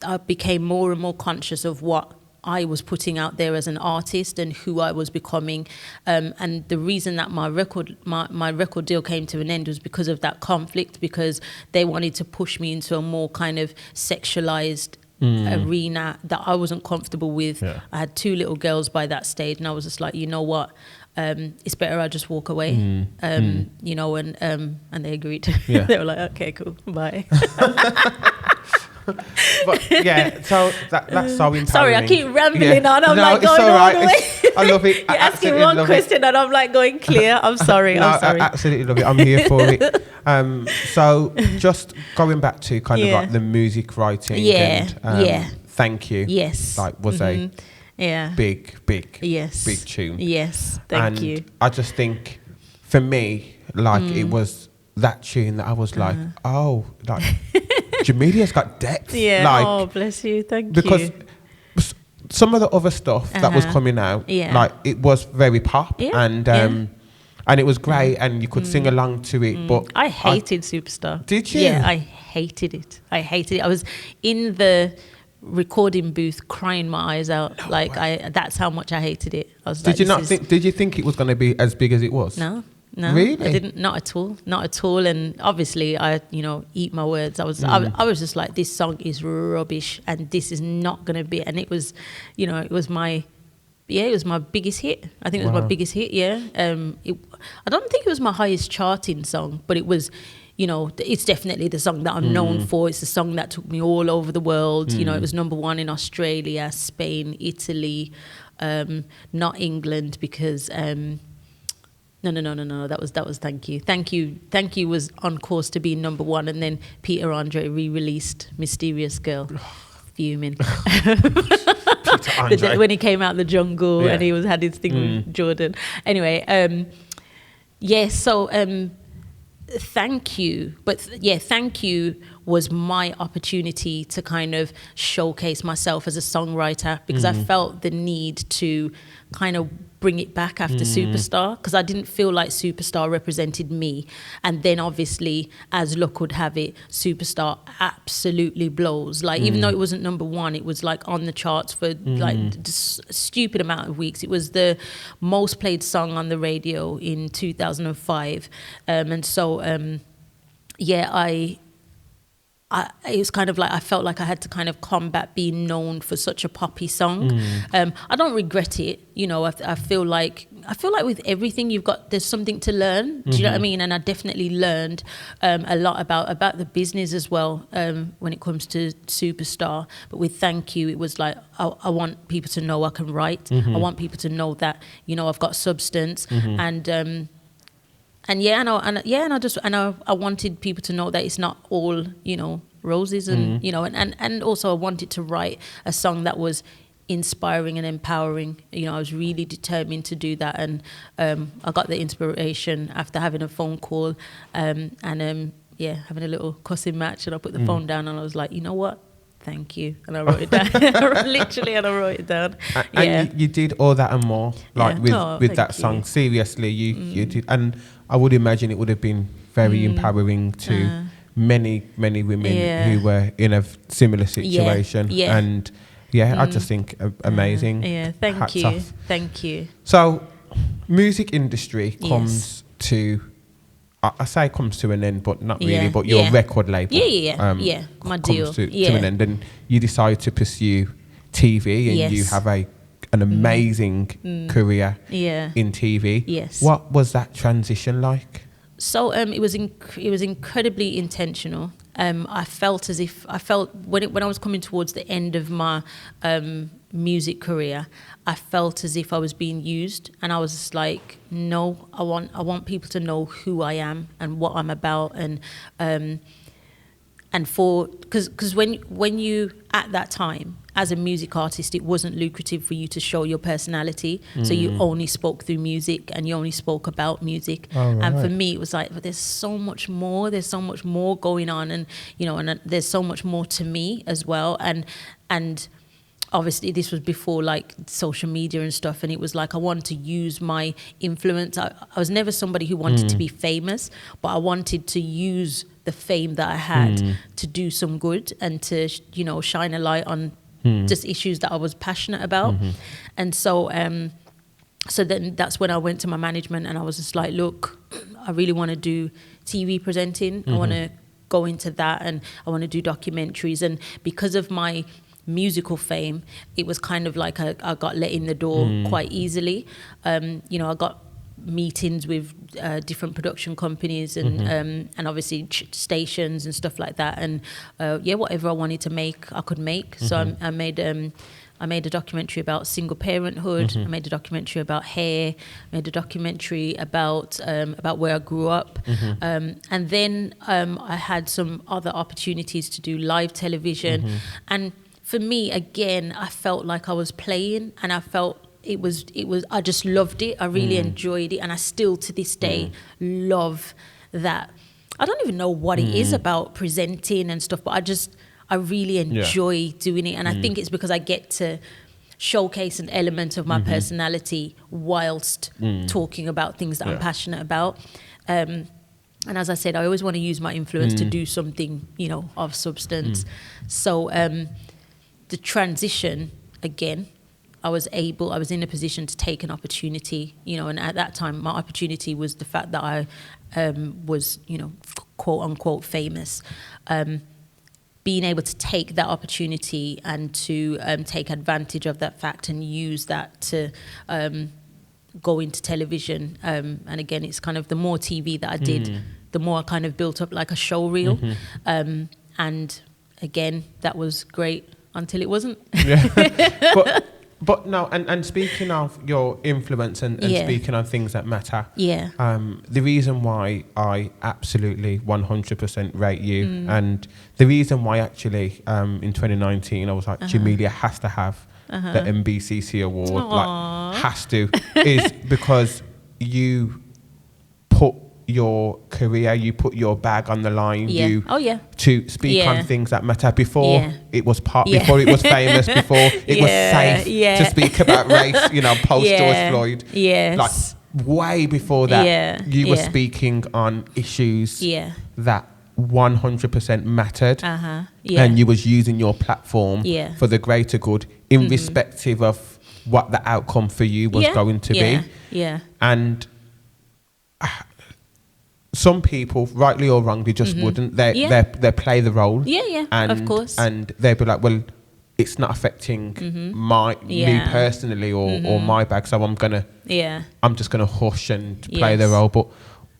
I became more and more conscious of what I was putting out there as an artist and who I was becoming, and the reason that my record deal came to an end was because of that conflict, because they wanted to push me into a more kind of sexualized arena that I wasn't comfortable with. I had 2 little girls by that stage, and I was just like, you know what, it's better I just walk away. And they agreed. They were like, okay, cool, bye. But yeah, so that's so empowering. Sorry, I keep rambling on. I'm like going all the way. I love it. You're asking one question and I'm like going clear. I'm sorry. I'm sorry. I absolutely love it. I'm here for it. So just going back to kind of like the music writing. Thank you. Yes. Like was a big tune. Yes. Thank you. I just think for me, like it was that tune that I was like, oh, like Jamelia's got depth. Like, oh, bless you. Thank you. Because some of the other stuff that was coming out, like it was very pop and it was great and you could sing along to it. But I hated Superstar. Did you? Yeah, I hated it. I was in the recording booth crying my eyes out. That's how much I hated it. I was Did you think it was going to be as big as it was? No, really? I didn't. Not at all. And obviously, I eat my words. I was just like, this song is rubbish, and this is not gonna be. And it was, it was my biggest hit. I think it was my biggest hit. Yeah. I don't think it was my highest charting song, but it was. It's definitely the song that I'm known for. It's the song that took me all over the world. It was number 1 in Australia, Spain, Italy, not England because. No. That was Thank You. Thank You was on course to be number 1, and then Peter Andre re-released Mysterious Girl. Fuming. When he came out the jungle and he had his thing with Jordan. Anyway, so Thank You. But Thank You was my opportunity to kind of showcase myself as a songwriter, because I felt the need to kind of bring it back after Superstar, because I didn't feel like Superstar represented me. And then obviously, as luck would have it, Superstar absolutely blows. Like, even though it wasn't number 1, it was like on the charts for like just a stupid amount of weeks. It was the most played song on the radio in 2005. And so, it was kind of like I felt like I had to kind of combat being known for such a poppy song. I don't regret it. I feel like I feel like with everything there's something to learn. Do you know what I mean? And I definitely learned a lot about the business as well when it comes to Superstar. But with Thank You, it was like I want people to know I can write. I want people to know that I've got substance and I wanted people to know that it's not all roses and and also I wanted to write a song that was inspiring and empowering. I was really determined to do that, and I got the inspiration after having a phone call and having a little cussing match, and I put the phone down and I was like, you know what, thank you, and I wrote it down. Literally, and I wrote it down. And you did all that and more, like with that song. Seriously, you did, and I would imagine it would have been very empowering to many women who were in a similar situation. And I just think amazing. Thank Hats you. off. Thank you. So, music industry comes to, I say comes to an end, but not really. But your record label, my deal comes to an end, and you decide to pursue TV, and you have an amazing career in TV. Yes. What was that transition like? So it was incredibly intentional. I felt when I was coming towards the end of my music career, I felt as if I was being used, and I was just like, no, I want people to know who I am and what I'm about, because when you at that time as a music artist, it wasn't lucrative for you to show your personality. So you only spoke through music and you only spoke about music. And for me, it was like, but there's so much more. There's so much more going on, and there's so much more to me as well. And obviously this was before like social media and stuff, and it was like I wanted to use my influence. I was never somebody who wanted to be famous, but I wanted to use the fame that I had to do some good and to shine a light on just issues that I was passionate about. And so then that's when I went to my management and I was just like, look, I really want to do TV presenting. I want to go into that, and I want to do documentaries. And because of my musical fame, it was kind of like I got let in the door quite easily. I got meetings with different production companies and obviously stations and stuff like that, and whatever I wanted to make, I could make. So I made a documentary about single parenthood. I made a documentary about hair. I made a documentary about where I grew up. And then I had some other opportunities to do live television. And for me, again, I felt like I was playing, and I felt it was I just loved it. I really enjoyed it, and I still to this day love that. I don't even know what it is about presenting and stuff, but I really enjoy doing it, and I think it's because I get to showcase an element of my personality whilst talking about things that I'm passionate about. And as I said, I always want to use my influence to do something, of substance. So the transition, again, I was in a position to take an opportunity, and at that time, my opportunity was the fact that I was, quote unquote famous. Being able to take that opportunity and to take advantage of that fact and use that to go into television. And again, it's kind of the more TV that I did, the more I kind of built up like a show reel. And again, that was great until it wasn't. But no, and speaking of your influence and speaking on things that matter, the reason why I absolutely 100% rate you, and the reason why actually in 2019 I was like, Jamelia has to have the MBCC award, like has to, is because you put your career, you put your bag on the line, to speak on things that matter. Before it was before it was famous, before it was safe to speak about race, post George Floyd, like way before that, you were speaking on issues that 100% mattered, and you was using your platform for the greater good, irrespective of what the outcome for you was going to be. And some people, rightly or wrongly, just wouldn't. They play the role. And, of course. And they'd be like, well, it's not affecting me personally or my bag, so I'm just gonna hush and play the role. But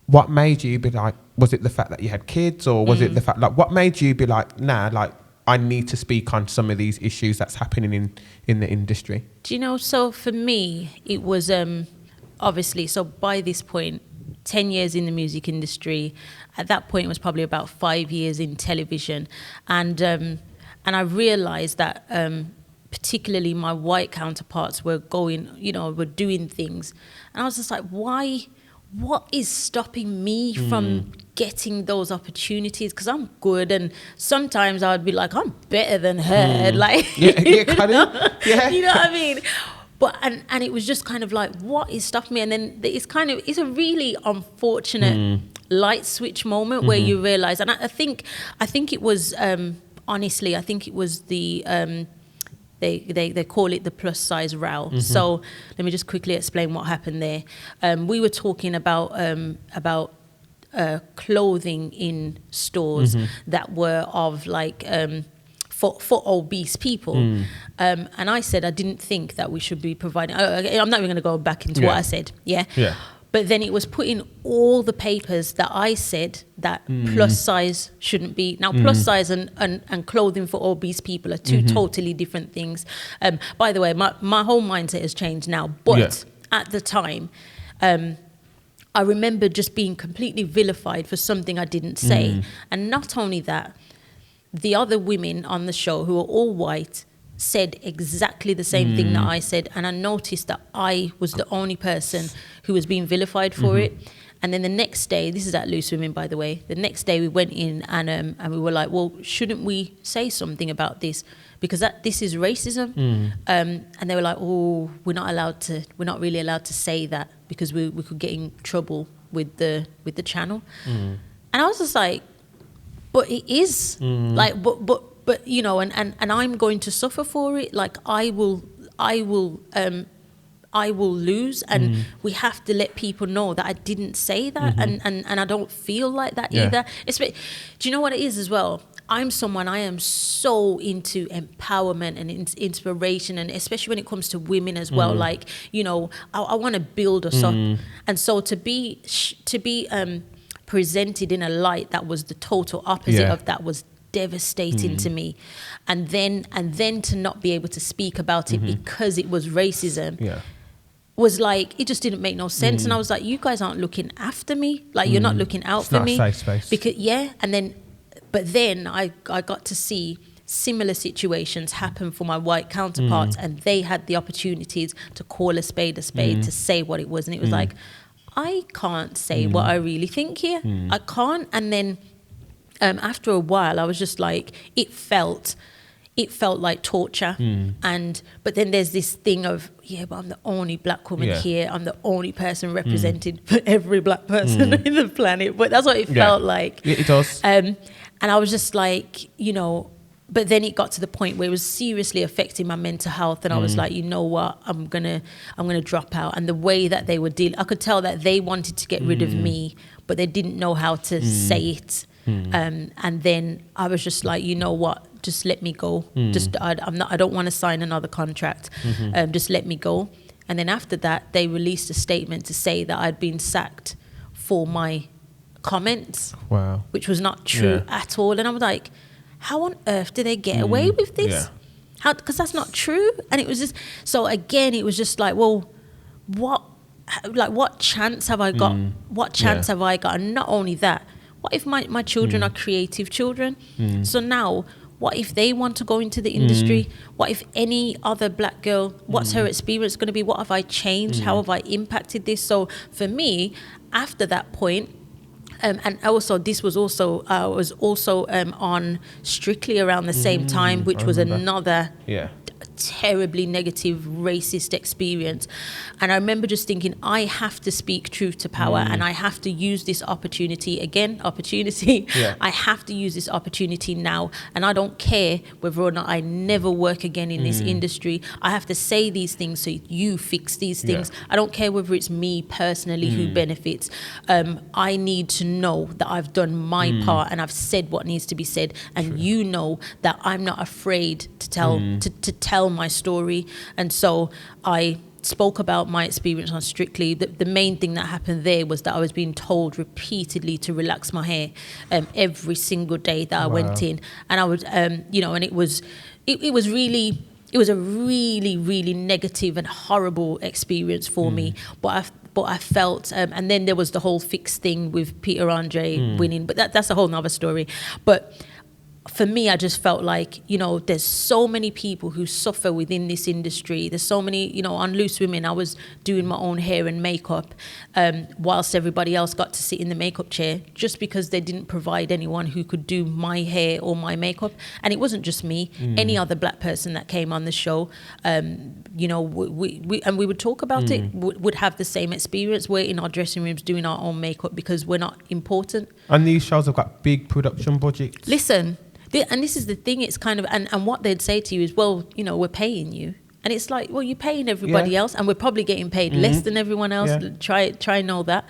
what made you be like, was it the fact that you had kids, or was it the fact, like, what made you be like, nah, like, I need to speak on some of these issues that's happening in the industry? Do you know, so for me, it was obviously, so by this point, 10 years in the music industry. At that point, it was probably about 5 years in television. And I realized that particularly my white counterparts were were doing things. And I was just like, why? What is stopping me from getting those opportunities? Because I'm good, and sometimes I would be like, I'm better than her. Like, you know what I mean? But and it was just kind of like, what is stopping me? And then it's a really unfortunate light switch moment where you realize, and I think it was honestly, I think it was the they call it the plus size row. So let me just quickly explain what happened there. We were talking about clothing in stores that were of like for obese people. And I said I didn't think that we should be providing. I'm not even going to go back into what I said. Yeah. But then it was put in all the papers that I said that plus size shouldn't be. Now, plus size and clothing for obese people are two totally different things. By the way, my whole mindset has changed now. But at the time, I remember just being completely vilified for something I didn't say. And not only that, the other women on the show who were all white said exactly the same thing that I said, and I noticed that I was the only person who was being vilified for it. And then the next day, this is at Loose Women, by the way, the next day we went in and we were like, well, shouldn't we say something about this? Because this is racism. And they were like, oh, we're not really allowed to say that because we could get in trouble with the channel. And I was just like, but it is like, but you know, and I'm going to suffer for it. Like I will lose, and we have to let people know that I didn't say that, and I don't feel like that either. Do you know what it is as well? I am so into empowerment and inspiration, and especially when it comes to women as well. Like, you know, I want to build us up, and so to be presented in a light that was the total opposite of that was devastating to me, and then to not be able to speak about it because it was racism was like, it just didn't make no sense. And I was like, you guys aren't looking after me, like you're not looking out for me. Safe space. Because but then I got to see similar situations happen for my white counterparts, and they had the opportunities to call a spade, to say what it was, and it was like, I can't say what I really think here. I can't. And then after a while, I was just like, it felt like torture. But then there's this thing of, but I'm the only black woman here. I'm the only person represented for every black person in the planet. But that's what it felt like. It does. And I was just like, you know, but then it got to the point where it was seriously affecting my mental health, and I was like, you know what, I'm gonna drop out. And the way that they were dealing, I could tell that they wanted to get rid of me, but they didn't know how to say it. And then I was just like, you know what, just let me go. I don't want to sign another contract. Just let me go. And then after that, they released a statement to say that I'd been sacked for my comments. Wow. Which was not true at all. And I was like, how on earth did they get away with this? How? Because that's not true. And it was just, so again, it was just like, well, what chance have I got? What chance have I got? And not only that, what if my children are creative children? So now, what if they want to go into the industry? What if any other black girl, what's her experience going to be? What have I changed? How have I impacted this? So for me, after that point, and also this was also, I was also on Strictly around the same time, which was another terribly negative, racist experience. And I remember just thinking, I have to speak truth to power, and I have to use this opportunity. Again, opportunity. Yeah. I have to use this opportunity now. And I don't care whether or not I never work again in this industry. I have to say these things so you fix these things. Yeah. I don't care whether it's me personally who benefits. I need to know that I've done my part and I've said what needs to be said. And you know that I'm not afraid to tell to tell my story. And so I spoke about my experience on Strictly. The main thing that happened there was that I was being told repeatedly to relax my hair every single day that I went in. And I was, you know, and it was really... It was a really, really negative and horrible experience for me. But I felt, and then there was the whole fix thing with Peter Andre winning. But that's a whole nother story. But for me, I just felt like, you know, there's so many people who suffer within this industry. There's so many, you know, on Loose Women, I was doing my own hair and makeup whilst everybody else got to sit in the makeup chair, just because they didn't provide anyone who could do my hair or my makeup. And it wasn't just me, any other black person that came on the show, you know, we would talk about it, would have the same experience. We're in our dressing rooms doing our own makeup because we're not important. And these shows have got big production budgets. Listen, and this is the thing, it's kind of, and what they'd say to you is, well, you know, we're paying you. And it's like, well, you're paying everybody else, and we're probably getting paid less than everyone else. Yeah. Try know that.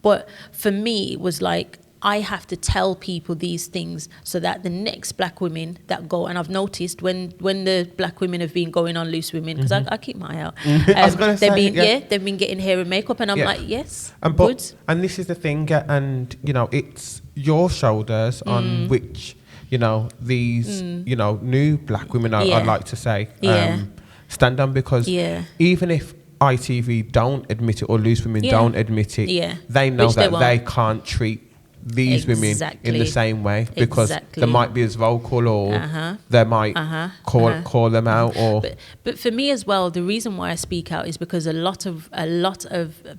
But for me, it was like, I have to tell people these things so that the next black women that go, and I've noticed when the black women have been going on Loose Women, because I keep my eye out. I was gonna say, they've been getting hair and makeup, and I'm like, yes, good. And this is the thing, and you know, it's your shoulders on which, you know, these, you know, new black women, I'd like to say, stand on, because even if ITV don't admit it or Loose Women don't admit it, they know that they can't treat these women in the same way, because they might be as vocal, or they might call them out, or but for me as well, the reason why I speak out is because a lot of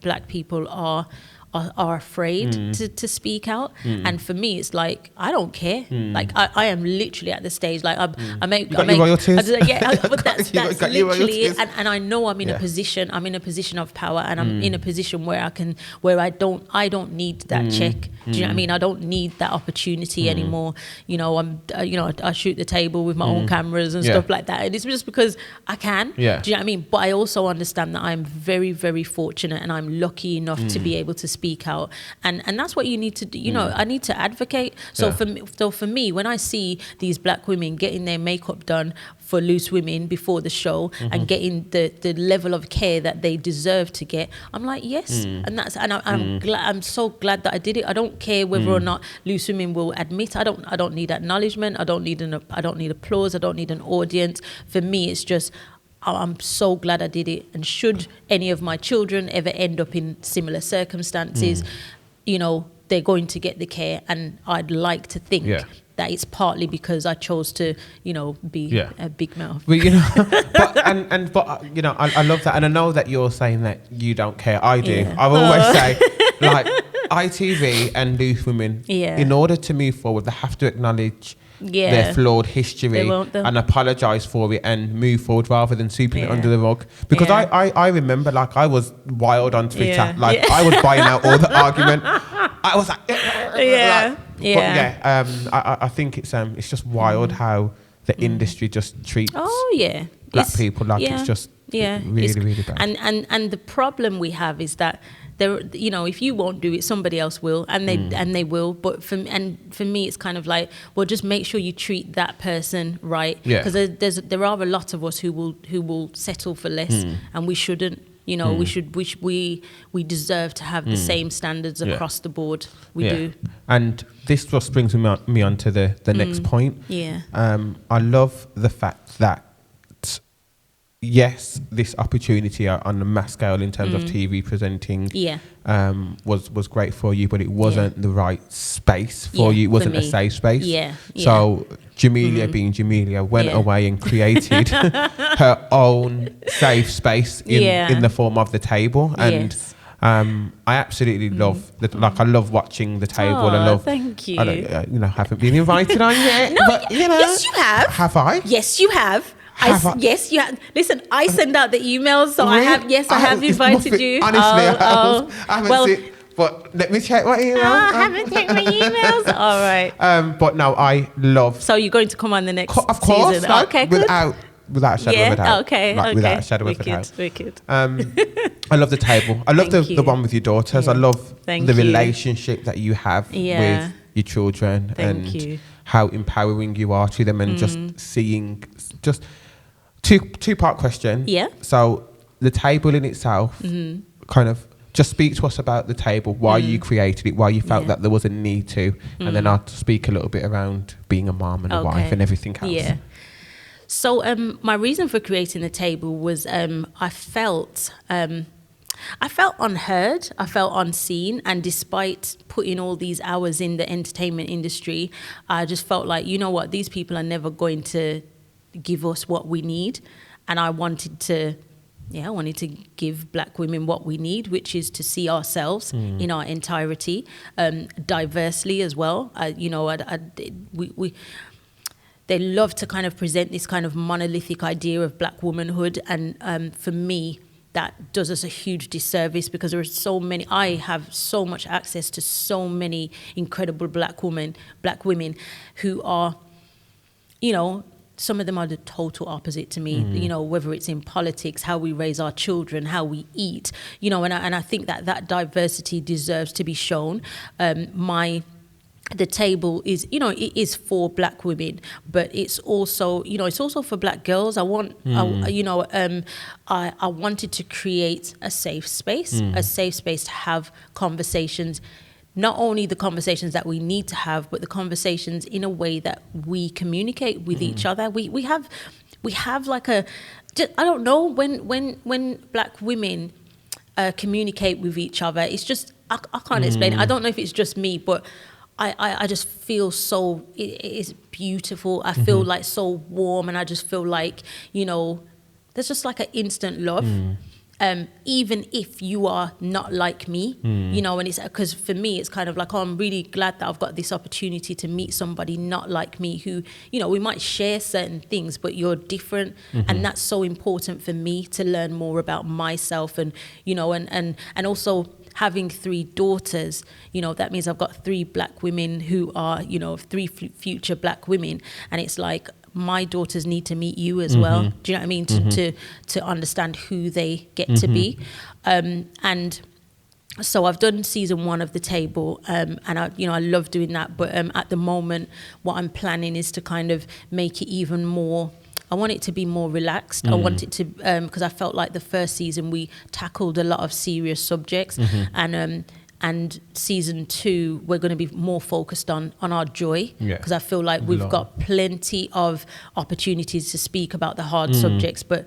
black people are afraid to speak out, and for me it's like, I don't care. Like I am literally at the stage, like I make royalties. But that's literally it. And I know I'm in a position of power, and I'm in a position where I don't need that check. Do you know what I mean? I don't need that opportunity anymore. You know, I shoot the table with my own cameras and stuff like that, and it's just because I can. Do you know what I mean? But I also understand that I'm very, very fortunate, and I'm lucky enough to be able to speak out, and that's what you need to do. You know, I need to advocate. So for me, when I see these black women getting their makeup done for Loose Women before the show and getting the level of care that they deserve to get, I'm like, yes. And I'm glad, I'm so glad that I did it. I don't care whether or not Loose Women will admit. I don't need acknowledgement. I don't need applause. I don't need an audience. For me, it's just, I'm so glad I did it. And should any of my children ever end up in similar circumstances, you know, they're going to get the care. And I'd like to think that it's partly because I chose to, you know, be a big mouth. Well, you know, but you know, I love that, and I know that you're saying that you don't care. I do. I always say, like, ITV and Loose Women, in order to move forward, they have to acknowledge their flawed history and apologise for it and move forward, rather than sweeping it under the rug. Because I remember, like, I was wild on Twitter. Like, I was buying out all the argument. I was like, I think it's just wild how the industry just treats black people like it's just really bad. And the problem we have is that there, you know, if you won't do it, somebody else will, and they will. But for me, it's kind of like, well, just make sure you treat that person right, because there are a lot of us who will settle for less, and we shouldn't. You know, we deserve to have the same standards across the board. We do. And this just brings me on to the next point. I love the fact that, yes, this opportunity on a mass scale in terms of TV presenting was great for you, but it wasn't the right space for you. It wasn't a safe space. So Jamelia, being Jamelia, went away and created her own safe space in the form of the table. And I absolutely love I love watching the table. I love. Thank you. I don't, haven't been invited on yet. No, but, yes, you have. Have I? Yes, you have. Yes, you have. Listen, I send out the emails, so Really? I have invited you. Honestly, I haven't seen. But let me check my emails. I haven't checked my emails. All right. But no, I love. So you're going to come on the next of course, season? like, Okay, good. Without a shadow of a doubt. Okay. Like, without a shadow of a doubt. Wicked. I love the table. I love the one with your daughters. Yeah. I love Thank the you. relationship that you have with your children. Thank you. How empowering you are to them, and just seeing just two-part question. Yeah. So the table in itself, kind of just speak to us about the table, why you created it, why you felt that there was a need to, and then I'll speak a little bit around being a mom and a wife and everything else. Yeah. So my reason for creating the table was I felt unheard, I felt unseen, and despite putting all these hours in the entertainment industry, I just felt like, you know what, these people are never going to give us what we need, and I wanted to give Black women what we need, which is to see ourselves in our entirety, diversely as well. They love to kind of present this kind of monolithic idea of Black womanhood, and for me, that does us a huge disservice, because there are so many. I have so much access to so many incredible Black women who are, some of them are the total opposite to me, whether it's in politics, how we raise our children, how we eat, and I think that diversity deserves to be shown. The table is, it is for Black women, but it's also, for Black girls. I wanted to create a safe space to have conversations, not only the conversations that we need to have, but the conversations in a way that we communicate with each other. We have like I don't know, when Black women communicate with each other, it's just, I can't explain it. I don't know if it's just me, but I just feel so, it is beautiful. I feel like so warm, and I just feel like, there's just like an instant love. Even if you are not like me, and it's because for me, it's kind of like, I'm really glad that I've got this opportunity to meet somebody not like me who, we might share certain things, but you're different. And that's so important for me to learn more about myself, and, and also having 3 daughters, that means I've got 3 Black women who are, 3 future Black women. And it's like, my daughters need to meet you as well. Do you know what I mean? To understand who they get to be. And so I've done season 1 of the table, and I love doing that. But at the moment, what I'm planning is to kind of make it even more. I want it to be more relaxed. I want it to, because I felt like the first season we tackled a lot of serious subjects, and season 2 we're going to be more focused on our joy, because I feel like we've got plenty of opportunities to speak about the hard subjects, but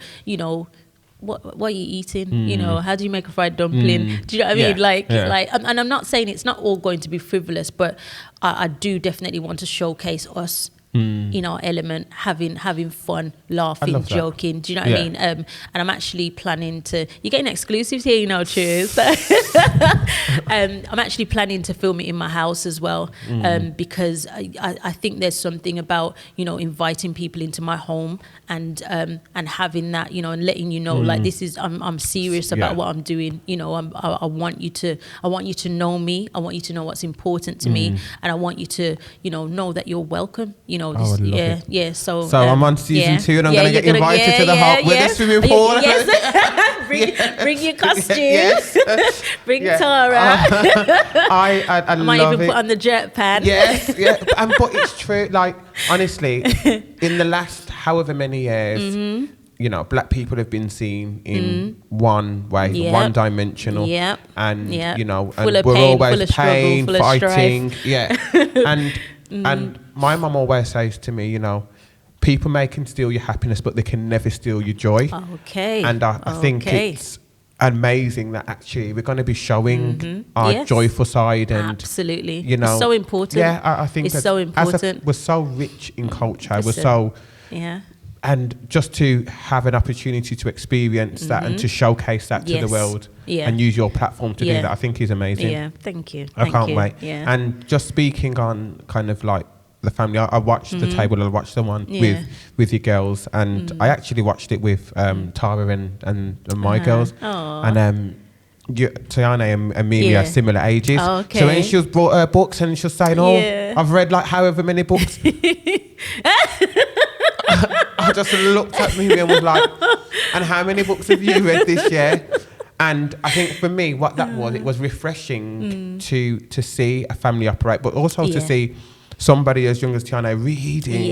what are you eating? How do you make a fried dumpling? Do you know what I mean? Like, and I'm not saying it's not all going to be frivolous, but I do definitely want to showcase us in our element, having fun, laughing, joking. Do you know what I mean? And I'm actually planning to. You're getting exclusives here, Cheers. I'm actually planning to film it in my house as well, because I think there's something about inviting people into my home and having that and letting like, this is I'm serious about what I'm doing. I want you to know me. I want you to know what's important to me, and I want you to know that you're welcome. So I'm on season 2, and I'm going to get invited to the hot with the swimming pool. Bring your costumes. Bring Tara. I might love even it. Put on the jet pad. But it's true. Like, honestly, in the last however many years, Black people have been seen in one way, one dimensional, and and we're always pain, fighting, and my mum always says to me, people may can steal your happiness, but they can never steal your joy. Okay. And I think it's amazing that actually we're going to be showing our joyful side, and absolutely, it's so important. I think it's so important. We're so rich in culture. We're so and just to have an opportunity to experience that and to showcase that to the world and use your platform to do that, I think is amazing. Thank you. I can't wait. Yeah. And just speaking on kind of like the family. I watched the table. I watched the one with your girls, and I actually watched it with Tara and my girls. Aww. And Tiana and Mimi are similar ages. Oh, okay. So when she was brought her books and she was saying, I've read like however many books. I just looked at Mimi and was like, and how many books have you read this year? And I think for me, what that was, it was refreshing to see a family operate, but also to see somebody as young as Tiana reading.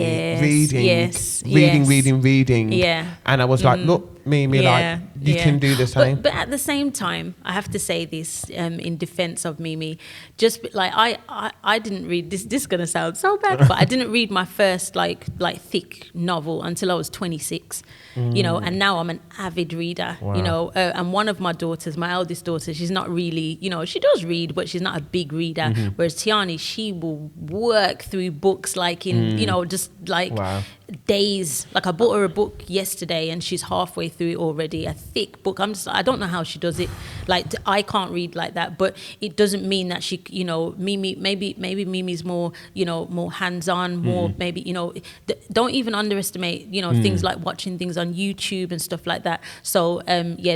Yeah. And I was like, look, Mimi, like, you can do the same. But at the same time, I have to say this in defense of Mimi. Just like I didn't read this. This is gonna sound so bad, but I didn't read my first like thick novel until I was 26. You know, and now I'm an avid reader. Wow. You know, and one of my daughters, my eldest daughter, she's not really, you know, she does read, but she's not a big reader. Whereas Tiani, she will work through books like in, you know, just like days. Like I bought her a book yesterday and she's halfway through it already, a thick book. I don't know how she does it. Like I can't read like that, but it doesn't mean that she, you know, maybe Mimi's more, you know, more hands-on, more maybe, you know, don't even underestimate, you know, things like watching things on YouTube and stuff like that. So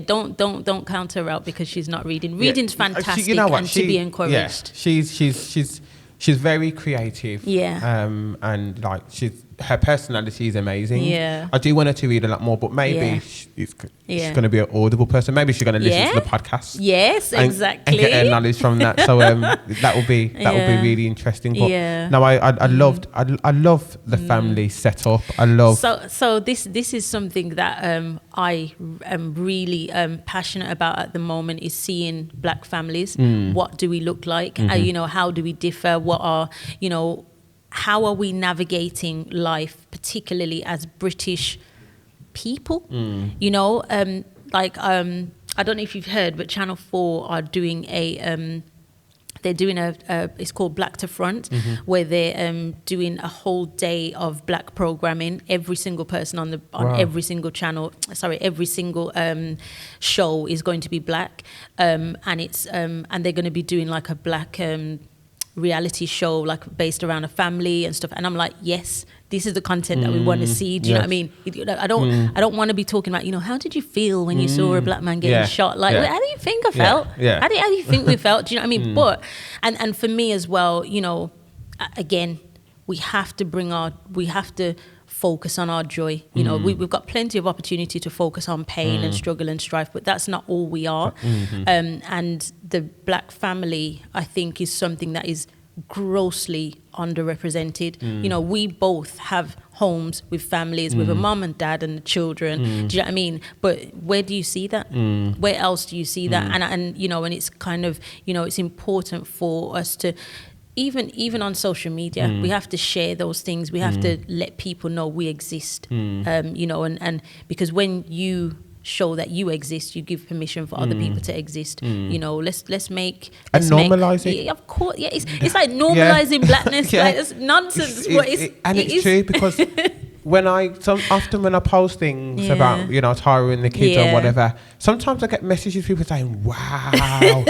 don't count her out because she's not reading. Reading's fantastic, you know what, and to be encouraged. She's very creative. And like her personality is amazing. I do want her to read a lot more, but maybe she's going to be an audible person. Maybe she's going to listen to the podcast. Exactly. And get her knowledge from that. So that will be really interesting. But no, I love the family setup. I love. So this is something that I am really passionate about at the moment, is seeing black families. What do we look like? You know, how do we differ? What are, you know, how are we navigating life, particularly as British people? You know, I don't know if you've heard, but Channel 4 are doing it's called Black to Front, where they're doing a whole day of black programming. Every single person on every single channel, every single show is going to be black, and it's and they're going to be doing like a black reality show, like based around a family and stuff. And I'm like, yes, this is the content that we want to see. Do you know what I mean? I don't want to be talking about, you know, how did you feel when you saw a black man getting shot? Like, how do you think I felt? How do you think we felt? Do you know what I mean? But and for me as well, you know, again, we have to focus on our joy. You know, we've got plenty of opportunity to focus on pain and struggle and strife, but that's not all we are. And the black family, I think, is something that is grossly underrepresented. You know, we both have homes with families, with a mom and dad and the children. Do you know what I mean? But where do you see that? Where else do you see that? And you know, and it's kind of, you know, it's important for us to, even on social media, we have to share those things. We have to let people know we exist. You know, and because when you show that you exist, you give permission for other people to exist. You know, let's normalize it. Yeah, of course, it's like normalizing blackness. Like it's nonsense. It's true, because when I post things about, you know, Tyra and the kids or whatever, sometimes I get messages, people saying, "Wow,"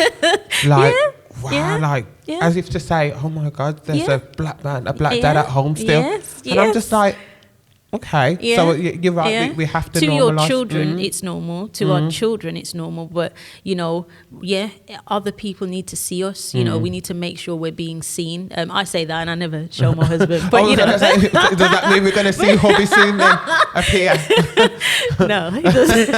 like. Wow, like as if to say, oh my God, there's a black man, a black dad at home still. And I'm just like, okay, so you're right, we have to to normalise. your children it's normal, to our children it's normal, but you know, other people need to see us. You know, we need to make sure we're being seen. I say that and I never show my husband, but you know. Does that mean we're going to see hubby soon then appear? No, he doesn't.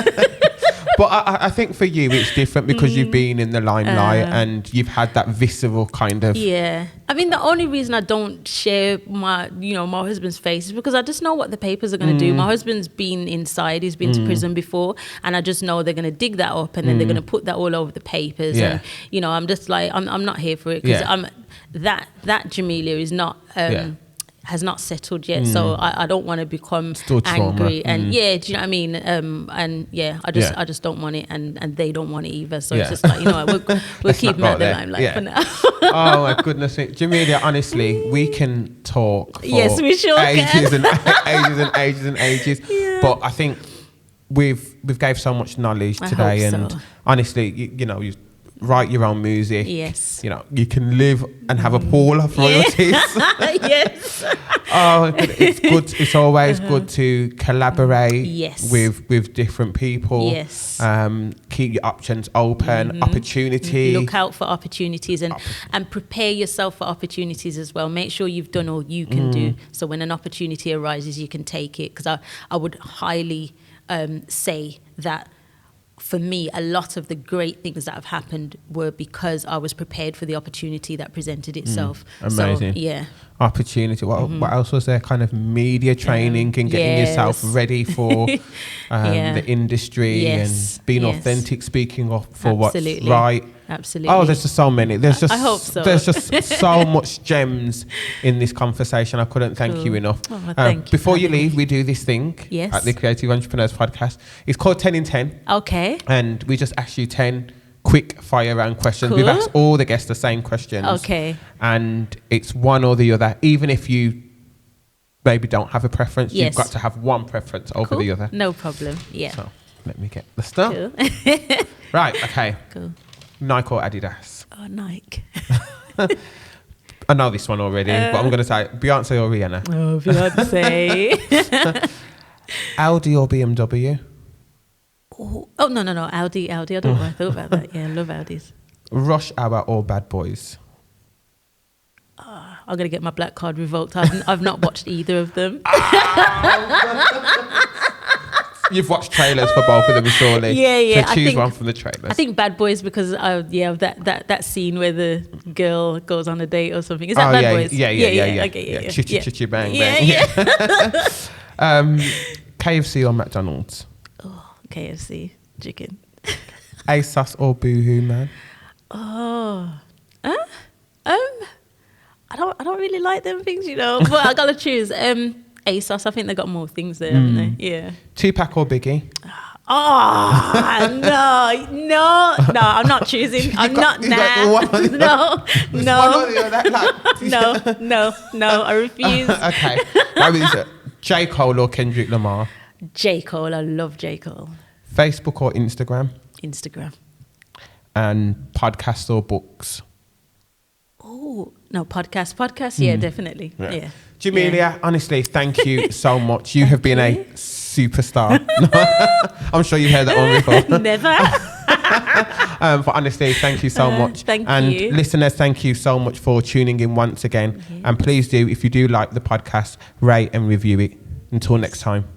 But I think for you it's different because you've been in the limelight and you've had that visceral kind of... Yeah. I mean, the only reason I don't share my husband's face is because I just know what the papers are going to do. My husband's been inside, he's been to prison before, and I just know they're going to dig that up and then they're going to put that all over the papers. And, you know, I'm just like, I'm not here for it because that Jamelia is not... has not settled yet, so I don't want to become angry and do you know what I mean? I just don't want it, and they don't want it either. So it's just like, you know, we'll keep them at the limelight for now. Oh my goodness, Jamelia, honestly, we can talk for yes, we sure ages can. and ages and ages. But I think we've gave so much knowledge today, and honestly, you know, write your own music. Yes. You know, you can live and have a pool of royalties. Yes. Oh, it's good. It's always good to collaborate Yes. with different people. Yes. Keep your options open, opportunity. Look out for opportunities and prepare yourself for opportunities as well. Make sure you've done all you can do. So when an opportunity arises, you can take it. Because I would highly say that for me, a lot of the great things that have happened were because I was prepared for the opportunity that presented itself. Amazing. So, yeah. Opportunity. What else was there? Kind of media training and getting yourself ready for the industry and being authentic, speaking up for what's right. Absolutely. Oh, there's just so many. There's just I hope so. There's just so much gems in this conversation. I couldn't thank you enough. Oh, thank you. Before you leave, we do this thing Yes. at the Creative Entrepreneurs Podcast. It's called 10 in 10. Okay. And we just ask you 10 quick fire round questions. Cool. We've asked all the guests the same questions. Okay. And it's one or the other. Even if you maybe don't have a preference, you've got to have one preference over the other. No problem. Yeah. So let me get the stuff. Cool. Right, okay. Cool. Nike or Adidas? Oh, Nike. I know this one already, but I'm going to say Beyonce or Rihanna? Oh, Beyonce. Audi or BMW? Oh, no. Audi. I don't know why I thought about that. Yeah, I love Audis. Rush Hour or Bad Boys? I'm going to get my black card revoked. I've not watched either of them. You've watched trailers for both of them, surely. Yeah. So choose one from the trailers. I think Bad Boys because that scene where the girl goes on a date or something. Is that Bad Boys? Yeah. Okay, Chitty bang bang. Yeah. KFC or McDonald's? Oh, KFC chicken. ASOS or Boohoo Man? Oh, I don't really like them things, but I gotta choose. ASOS, I think they got more things there, haven't they? Yeah. Tupac or Biggie? Oh, no, I'm not choosing. No. No, I refuse. Okay. J. Cole or Kendrick Lamar? J. Cole, I love J. Cole. Facebook or Instagram? Instagram. And podcasts or books? Oh, no, podcast, yeah, definitely. Yeah. Jamelia, honestly, thank you so much. You have been a superstar. I'm sure you heard that one before. Never. But honestly, thank you so much. Thank and you. Listeners, thank you so much for tuning in once again. And please do, if you do like the podcast, rate and review it. Until next time.